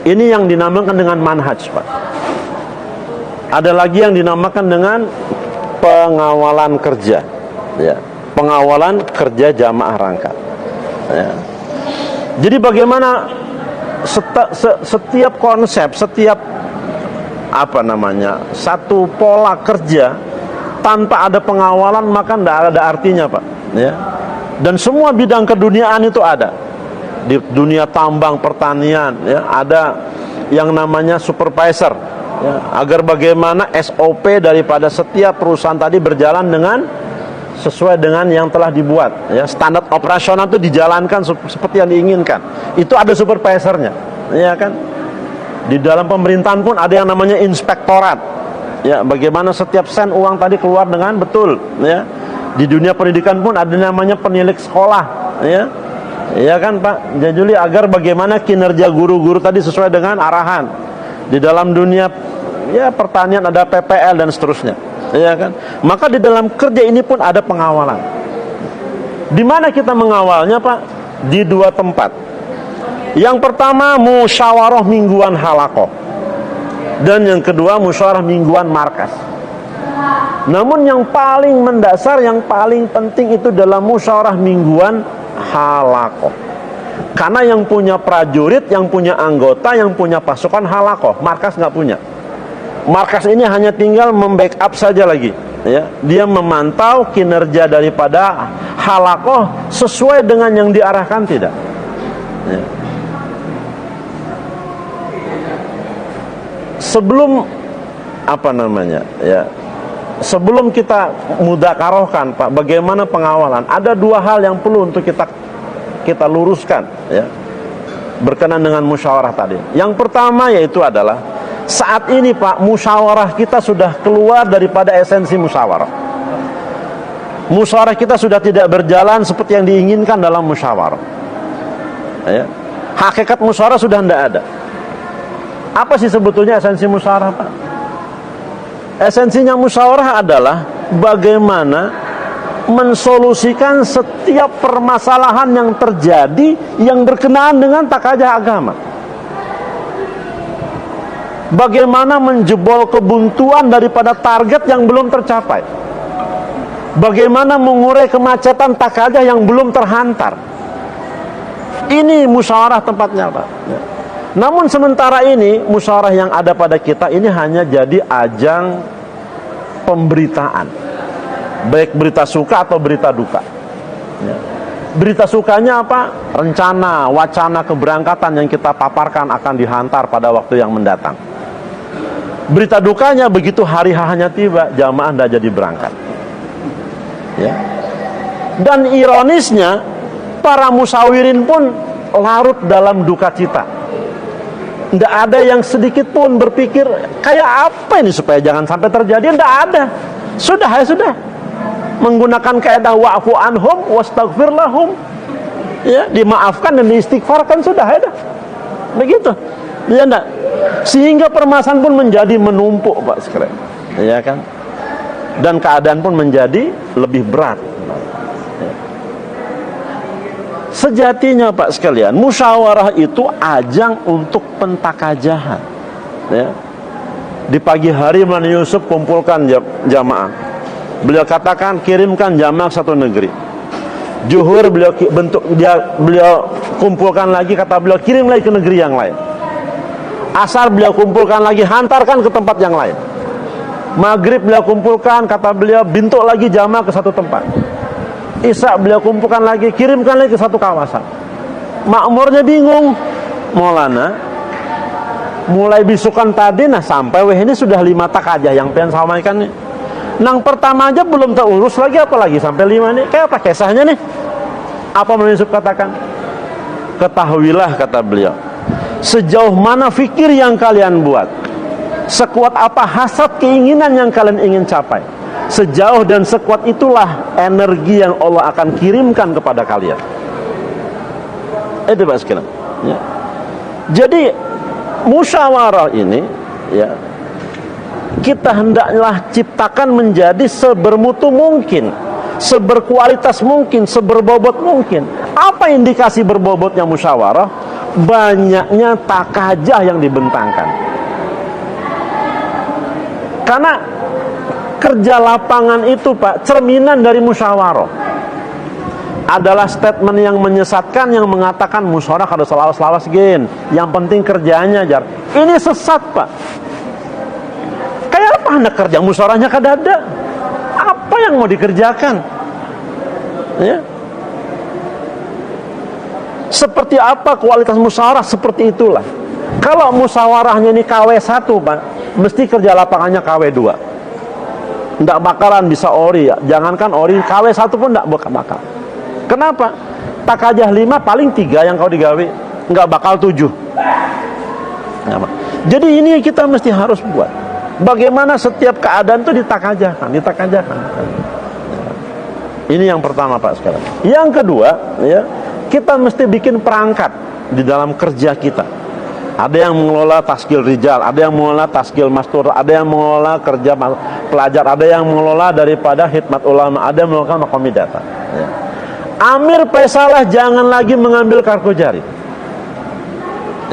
Ini yang dinamakan dengan manhaj Pak. Ada lagi yang dinamakan dengan pengawalan kerja. Ya. Pengawalan kerja jamaah rangka. Ya. Jadi bagaimana setiap konsep, setiap satu pola kerja tanpa ada pengawalan maka tidak ada artinya Pak. Ya. Dan semua bidang keduniaan itu ada. Di dunia tambang, pertanian, ya, ada yang namanya supervisor, ya, agar bagaimana SOP daripada setiap perusahaan tadi berjalan dengan sesuai dengan yang telah dibuat, ya, standar operasional itu dijalankan seperti yang diinginkan. Itu ada supervisornya, ya kan? Di dalam pemerintahan pun ada yang namanya inspektorat, ya, bagaimana setiap sen uang tadi keluar dengan betul, ya. Di dunia pendidikan pun ada namanya penilik sekolah, ya, ya kan Pak Jajuli, agar bagaimana kinerja guru-guru tadi sesuai dengan arahan. Di dalam dunia, ya, pertanian ada PPL dan seterusnya, ya kan. Maka di dalam kerja ini pun ada pengawalan. Di mana kita mengawalnya Pak? Di dua tempat. Yang pertama musyawarah mingguan halakoh, dan yang kedua musyawarah mingguan markas. Namun yang paling mendasar, yang paling penting itu dalam musyawarah mingguan halakoh. Karena yang punya prajurit, yang punya anggota, yang punya pasukan halakoh, markas nggak punya. Markas ini hanya tinggal membackup saja lagi, ya. Dia memantau kinerja daripada halakoh sesuai dengan yang diarahkan tidak, ya. Sebelum sebelum kita mudakarohkan Pak, bagaimana pengawalan, ada dua hal yang perlu untuk kita luruskan, ya, berkenaan dengan musyawarah tadi. Yang pertama yaitu adalah saat ini Pak, musyawarah kita sudah keluar daripada esensi musyawarah. Musyawarah kita sudah tidak berjalan seperti yang diinginkan dalam musyawarah, ya. Hakikat musyawarah sudah tidak ada. Apa sih sebetulnya esensi musyawarah Pak? Esensinya musyawarah adalah bagaimana mensolusikan setiap permasalahan yang terjadi yang berkenaan dengan takadah agama. Bagaimana menjebol kebuntuan daripada target yang belum tercapai. Bagaimana mengurai kemacetan takadah yang belum terhantar. Ini musyawarah tempatnya Pak, ya. Namun sementara ini musyawarah yang ada pada kita ini hanya jadi ajang pemberitaan, baik berita suka atau berita duka, ya. Berita sukanya apa? Rencana, wacana keberangkatan yang kita paparkan akan dihantar pada waktu yang mendatang. Berita dukanya begitu hari H-nya tiba, jamaah tidak jadi berangkat, ya. Dan ironisnya para musyawirin pun larut dalam duka cita. Tidak ada yang sedikit pun berpikir kayak apa ini supaya jangan sampai terjadi. Tidak ada. Sudah, ya sudah. Menggunakan kaidah wa'fu anhum wastaghfir lahum, ya, dimaafkan dan diistighfarkan, sudah, ya dah. Begitu. Ya enggak? Sehingga permasalahan pun menjadi menumpuk Pak sekalian, ya kan? Dan keadaan pun menjadi lebih berat. Sejatinya Pak sekalian, musyawarah itu ajang untuk pentakajahan, ya. Di pagi hari Maulana Yusuf kumpulkan jamaah. Beliau katakan kirimkan jamaah ke satu negeri. Zuhur beliau kumpulkan lagi, kata beliau kirim lagi ke negeri yang lain. Asar beliau kumpulkan lagi, hantarkan ke tempat yang lain. Maghrib beliau kumpulkan, kata beliau bentuk lagi jamaah ke satu tempat. Isya beliau kumpulkan lagi, kirimkan lagi ke satu kawasan. Makmurnya bingung, Maulana, mulai bisukan tadi nah sampai ini sudah 5 tak aja yang pengen sampaikan nih. Nang pertama aja belum terurus lagi, apalagi sampai 5 nih. Kayak apa kisahnya nih? Apa Maulana Yusuf katakan? Ketahuilah, kata beliau, sejauh mana fikir yang kalian buat, sekuat apa hasrat keinginan yang kalian ingin capai, sejauh dan sekuat itulah energi yang Allah akan kirimkan kepada kalian. Itu Pak sekalian, ya. Jadi musyawarah ini, ya, kita hendaklah ciptakan menjadi sebermutu mungkin, seberkualitas mungkin, seberbobot mungkin. Apa indikasi berbobotnya musyawarah? Banyaknya takajah yang dibentangkan. Karena kerja lapangan itu Pak, cerminan dari musyawarah. Adalah statement yang menyesatkan, yang mengatakan musyawarah kada selawas-lawas gen, yang penting kerjanya jar. Ini sesat Pak. Kayak apa hendak kerja musyawarahnya kada ada. Apa yang mau dikerjakan? Ya. Seperti apa kualitas musyawarah, seperti itulah. Kalau musyawarahnya ini KW1 Pak, mesti kerja lapangannya KW2. Nggak bakalan bisa ori, jangankan ori, KW1 pun nggak bakal. Kenapa? Takajah 5 paling 3 yang kau digawe, nggak bakal 7. Jadi ini kita mesti harus buat. Bagaimana setiap keadaan itu ditakajahkan. Ini yang pertama Pak sekarang. Yang kedua, ya, kita mesti bikin perangkat di dalam kerja kita. Ada yang mengelola taskil rijal, ada yang mengelola taskil mastur, ada yang mengelola kerja pelajar, ada yang mengelola daripada khidmat ulama, ada yang mengelola makomidata. Ya. Amir Faisalah jangan lagi mengambil kartu jari.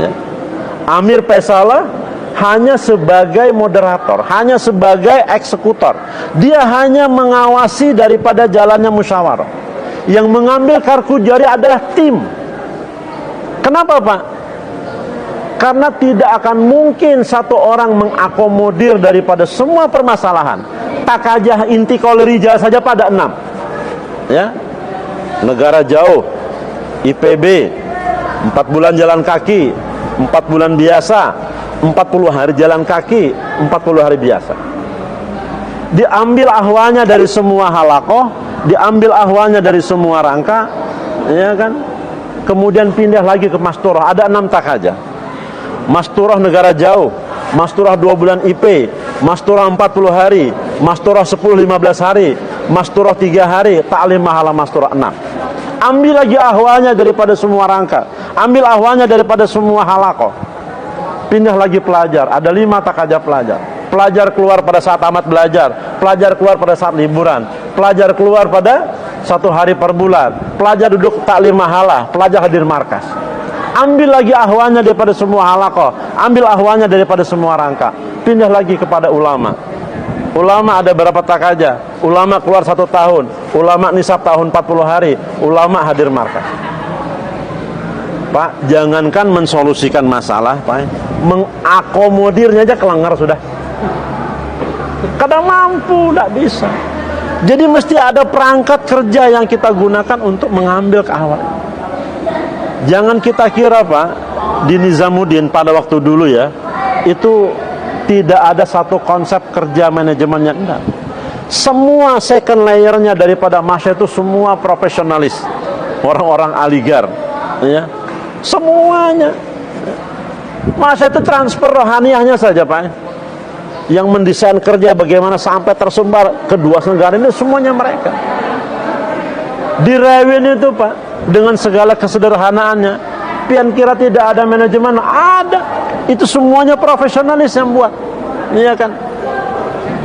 Ya. Amir Faisalah hanya sebagai moderator, hanya sebagai eksekutor. Dia hanya mengawasi daripada jalannya musyawarah. Yang mengambil kartu jari adalah tim. Kenapa Pak? Karena tidak akan mungkin satu orang mengakomodir daripada semua permasalahan. Takajah inti Kolerija saja pada 6. Ya. Negara jauh, IPB, 4 bulan jalan kaki, 4 bulan biasa, 40 hari jalan kaki, 40 hari biasa. Diambil ahwalnya dari semua halakoh, diambil ahwalnya dari semua rangka, ya kan? Kemudian pindah lagi ke masturah, ada 6 takajah. Masturah negara jauh, masturah 2 bulan IP, masturah 40 hari, masturah 10-15 hari, masturah 3 hari, ta'lim mahala masturah 6. Ambil lagi ahwalnya daripada semua rangka, ambil ahwalnya daripada semua halakoh. Pindah lagi pelajar, ada 5 takajah pelajar. Pelajar keluar pada saat tamat belajar, pelajar keluar pada saat liburan, pelajar keluar pada 1 hari per bulan, pelajar duduk taklim mahalah, pelajar hadir markas. Ambil lagi ahwalnya daripada semua halakoh, ambil ahwalnya daripada semua rangka. Pindah lagi kepada ulama. Ulama ada berapa takajah? Ulama keluar 1 tahun, ulama nisab tahun 40 hari, ulama hadir markas. Pak, jangankan mensolusikan masalah, Pak, mengakomodirnya aja kelengar sudah. Kadang mampu, tidak bisa. Jadi mesti ada perangkat kerja yang kita gunakan untuk mengambil ke awal. Jangan kita kira Pak, di Nizamuddin pada waktu dulu ya, itu tidak ada satu konsep kerja manajemennya, enggak. Semua second layernya daripada Masya itu semua profesionalis, orang-orang aligar, ya. Semuanya. Masa itu transfer rohaniahnya saja Pak, yang mendesain kerja bagaimana sampai tersumbar kedua negara ini semuanya mereka. Di Rewin itu Pak, dengan segala kesederhanaannya, pian kira tidak ada manajemen, ada. Itu semuanya profesionalis yang buat, iya kan?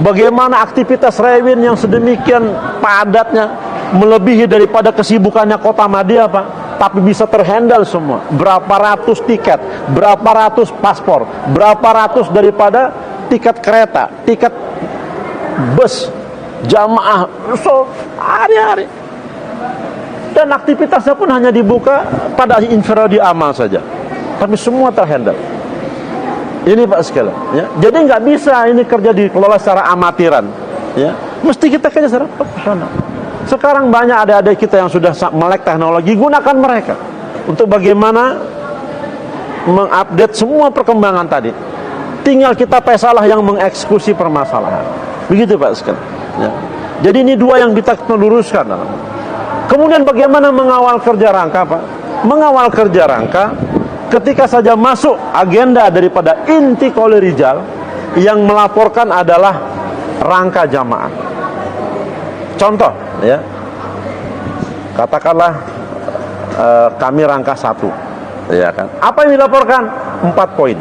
Bagaimana aktivitas Rewin yang sedemikian padatnya, melebihi daripada kesibukannya kota Madia Pak, tapi bisa terhandle semua. Berapa ratus tiket, berapa ratus paspor, berapa ratus daripada tiket kereta, tiket bus, jamaah, so hari-hari. Dan aktivitasnya pun hanya dibuka pada infiradi amal saja, tapi semua terhandle. Ini Pak sekalian, ya. Jadi nggak bisa ini kerja dikelola secara amatiran, ya. Mesti kita kerja secara profesional. Sekarang banyak adik-adik kita yang sudah melek teknologi, gunakan mereka untuk bagaimana mengupdate semua perkembangan tadi. Tinggal kita Faisalah yang mengeksekusi permasalahan. Begitu Pak sekalian, ya. Jadi ini 2 yang kita luruskan. Kemudian bagaimana mengawal kerja rangka Pak? Mengawal kerja rangka ketika saja masuk agenda daripada inti Kolerijal, yang melaporkan adalah rangka jamaah. Contoh, ya, katakanlah kami rangka 1, ya kan? Apa yang dilaporkan? 4 poin,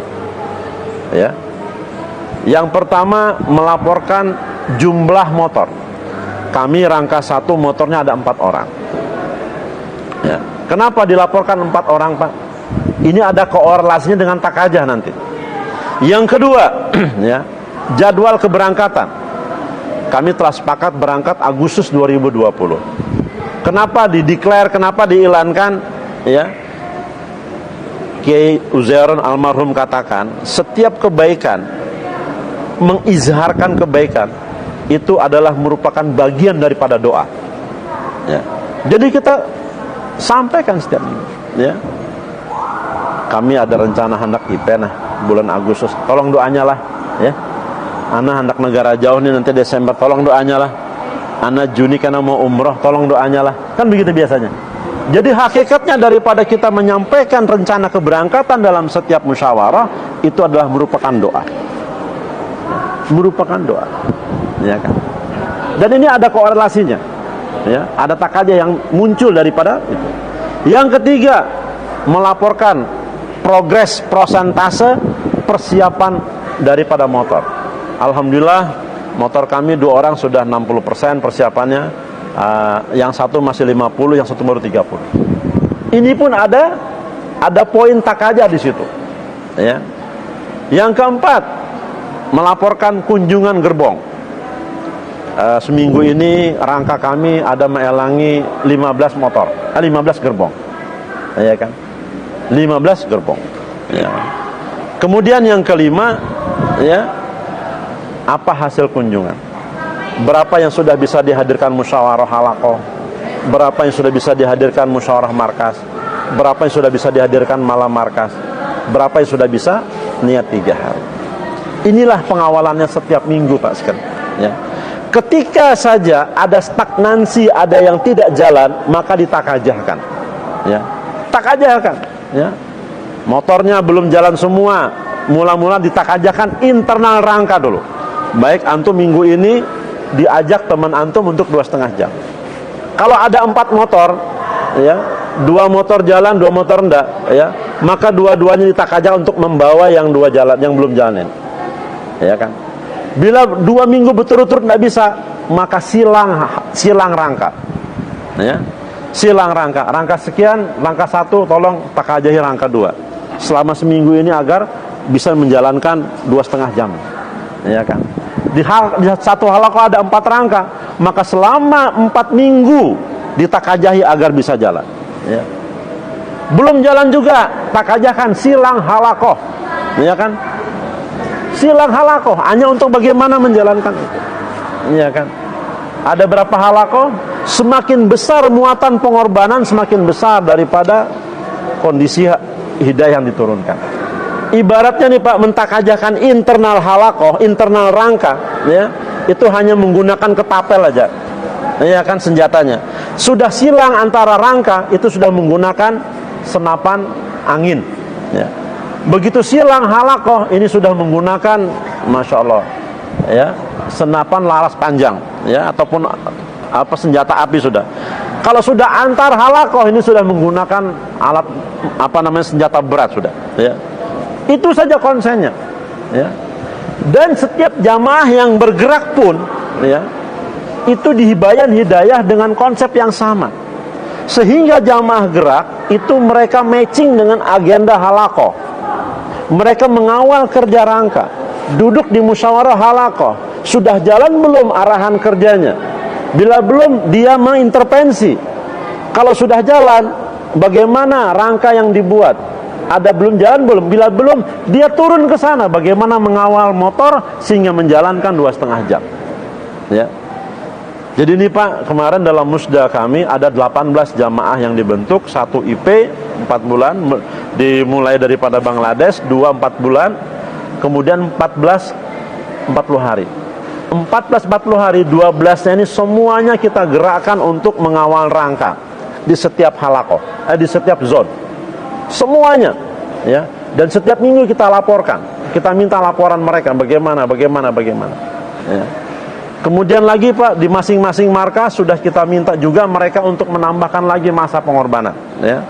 ya. Yang pertama melaporkan jumlah motor. Kami rangka 1 motornya ada 4 orang. Ya. Kenapa dilaporkan 4 orang Pak? Ini ada korelasinya dengan takajah nanti. Yang kedua, ya, jadwal keberangkatan. Kami telah sepakat berangkat Agustus 2020. Kenapa dideklar, kenapa diilankan, ya? Kiai Uzairon almarhum katakan, setiap kebaikan, mengizharkan kebaikan, itu adalah merupakan bagian daripada doa, ya. Jadi kita sampaikan setiap minggu, ya. Kami ada rencana hendak IPN bulan Agustus, tolong doanya lah, ya. Ana hendak negara jauh nih nanti Desember, tolong doanya lah. Ana Juni karena mau umroh, tolong doanya lah. Kan begitu biasanya. Jadi hakikatnya daripada kita menyampaikan rencana keberangkatan dalam setiap musyawarah, itu adalah merupakan doa. Merupakan doa. Ya kan? Dan ini ada korelasinya. Ya, ada takaja yang muncul daripada itu. Yang ketiga, melaporkan progres prosentase persiapan daripada motor. Alhamdulillah motor kami 2 orang sudah 60% persiapannya, yang satu masih 50, yang satu baru 30. Ini pun ada poin takaja di situ. Ya. Yang keempat, melaporkan kunjungan gerbong. Seminggu ini rangka kami ada melangi 15 motor, 15 gerbong. Ya kan? 15 gerbong. Ya. Kemudian yang kelima, ya, apa hasil kunjungan? Berapa yang sudah bisa dihadirkan musyawarah halaqah? Berapa yang sudah bisa dihadirkan musyawarah markas? Berapa yang sudah bisa dihadirkan malam markas? Berapa yang sudah bisa niat 3 hari? Inilah pengawalannya setiap minggu, Pak Sekjen. Ya. Ketika saja ada stagnansi, ada yang tidak jalan, maka ditakajahkan. Ya. Takajahkan. Ya. Motornya belum jalan semua, mula-mula ditakajahkan internal rangka dulu. Baik antum minggu ini diajak teman antum untuk 2,5 jam. Kalau ada 4 motor, ya, 2 motor jalan, 2 motor enggak, ya, maka dua-duanya ditakajah untuk membawa yang 2 jalan, yang belum jalanin. Ya kan? Bila 2 minggu berturut-turut enggak bisa, maka silang rangka. Ya. Silang rangka. Rangka sekian, rangka 1 tolong takajahi rangka 2. Selama seminggu ini agar bisa menjalankan 2,5 jam. Ya kan? Di satu halaqah ada 4 rangka, maka selama 4 minggu ditakajahi agar bisa jalan. Ya. Belum jalan juga, takajahkan silang halaqah. Ya kan? Silang halaqah hanya untuk bagaimana menjalankan itu. Ya kan? Ada berapa halaqah? Semakin besar muatan pengorbanan, semakin besar daripada kondisi hidayah yang diturunkan. Ibaratnya nih Pak, mentakajahkan internal halaqah, internal rangka, ya, itu hanya menggunakan ketapel aja, ya kan, senjatanya. Sudah silang antara rangka, itu sudah menggunakan senapan angin. Ya. Begitu silang halaqah, ini sudah menggunakan, masya Allah, ya, senapan laras panjang, ya, ataupun apa senjata api sudah. Kalau sudah antar halaqah, ini sudah menggunakan alat senjata berat sudah. Ya. Itu saja konsennya, ya. Dan setiap jamaah yang bergerak pun, ya, itu dihibayan hidayah dengan konsep yang sama, sehingga jamaah gerak itu mereka matching dengan agenda halaqah. Mereka mengawal kerja rangka, duduk di musyawarah halaqah, sudah jalan belum arahan kerjanya. Bila belum, dia mengintervensi. Kalau sudah jalan, bagaimana rangka yang dibuat? Ada belum jalan belum? Bila belum, dia turun ke sana. Bagaimana mengawal motor sehingga menjalankan 2,5 jam. Ya. Jadi ini Pak, kemarin dalam musda kami ada 18 jamaah yang dibentuk, 1 IP 4 bulan, dimulai daripada Bangladesh 2-4 bulan, kemudian 14 40 hari. 14-40 hari, 12-nya ini semuanya kita gerakkan untuk mengawal rangka di setiap halaqah, di setiap zone. Semuanya, ya. Dan setiap minggu kita laporkan, kita minta laporan mereka bagaimana. Ya. Kemudian lagi Pak, di masing-masing markas sudah kita minta juga mereka untuk menambahkan lagi masa pengorbanan. Ya.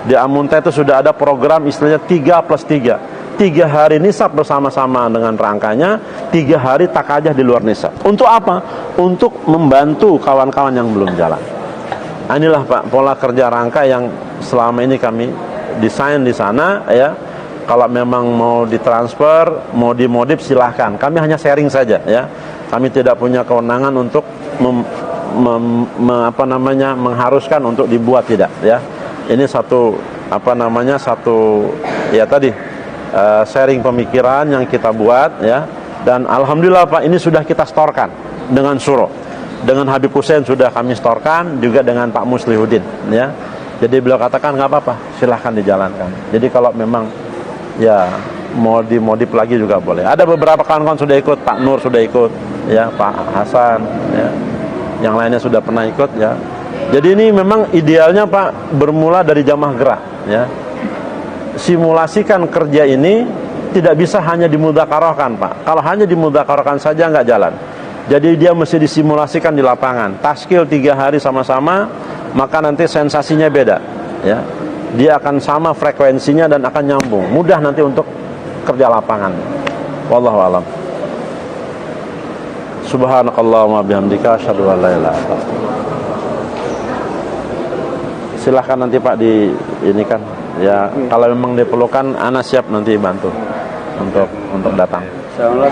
Di Amunta itu sudah ada program istilahnya 3+3. 3 hari nisab bersama-sama dengan rangkanya, 3 hari takajah di luar nisab. Untuk apa? Untuk membantu kawan-kawan yang belum jalan. Inilah Pak pola kerja rangka yang selama ini kami desain di sana, ya. Kalau memang mau ditransfer, mau dimodif silahkan. Kami hanya sharing saja, ya. Kami tidak punya kewenangan untuk mengharuskan untuk dibuat, tidak, ya. Ini satu sharing pemikiran yang kita buat, ya. Dan alhamdulillah Pak, ini sudah kita storkan dengan Suro. Dengan Habib Hussein sudah kami storkan, juga dengan Pak Muslihuddin, ya. Jadi beliau katakan nggak apa-apa, silahkan dijalankan. Jadi kalau memang ya modif lagi juga boleh. Ada beberapa kawan-kawan sudah ikut, Pak Nur sudah ikut, ya, Pak Hasan, ya, yang lainnya sudah pernah ikut, ya. Jadi ini memang idealnya Pak bermula dari jamaah gerak, ya. Simulasikan kerja ini tidak bisa hanya dimudzakarahkan Pak. Kalau hanya dimudzakarahkan saja nggak jalan. Jadi dia mesti disimulasikan di lapangan. Taskil 3 hari sama-sama, maka nanti sensasinya beda, ya. Dia akan sama frekuensinya dan akan nyambung. Mudah nanti untuk kerja lapangan. Wallahu a'lam. Subhanakallahumma bihamdika asyhadu an la ilaha illa anta. Silahkan nanti Pak di ini kan, ya, kalau memang diperlukan ana siap nanti bantu untuk datang. Insyaallah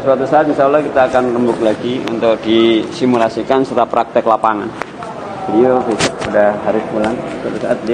suatu saat insyaallah kita akan rembuk lagi untuk disimulasikan serta praktek lapangan. Beliau besok sudah harus pulang, suatu saat dia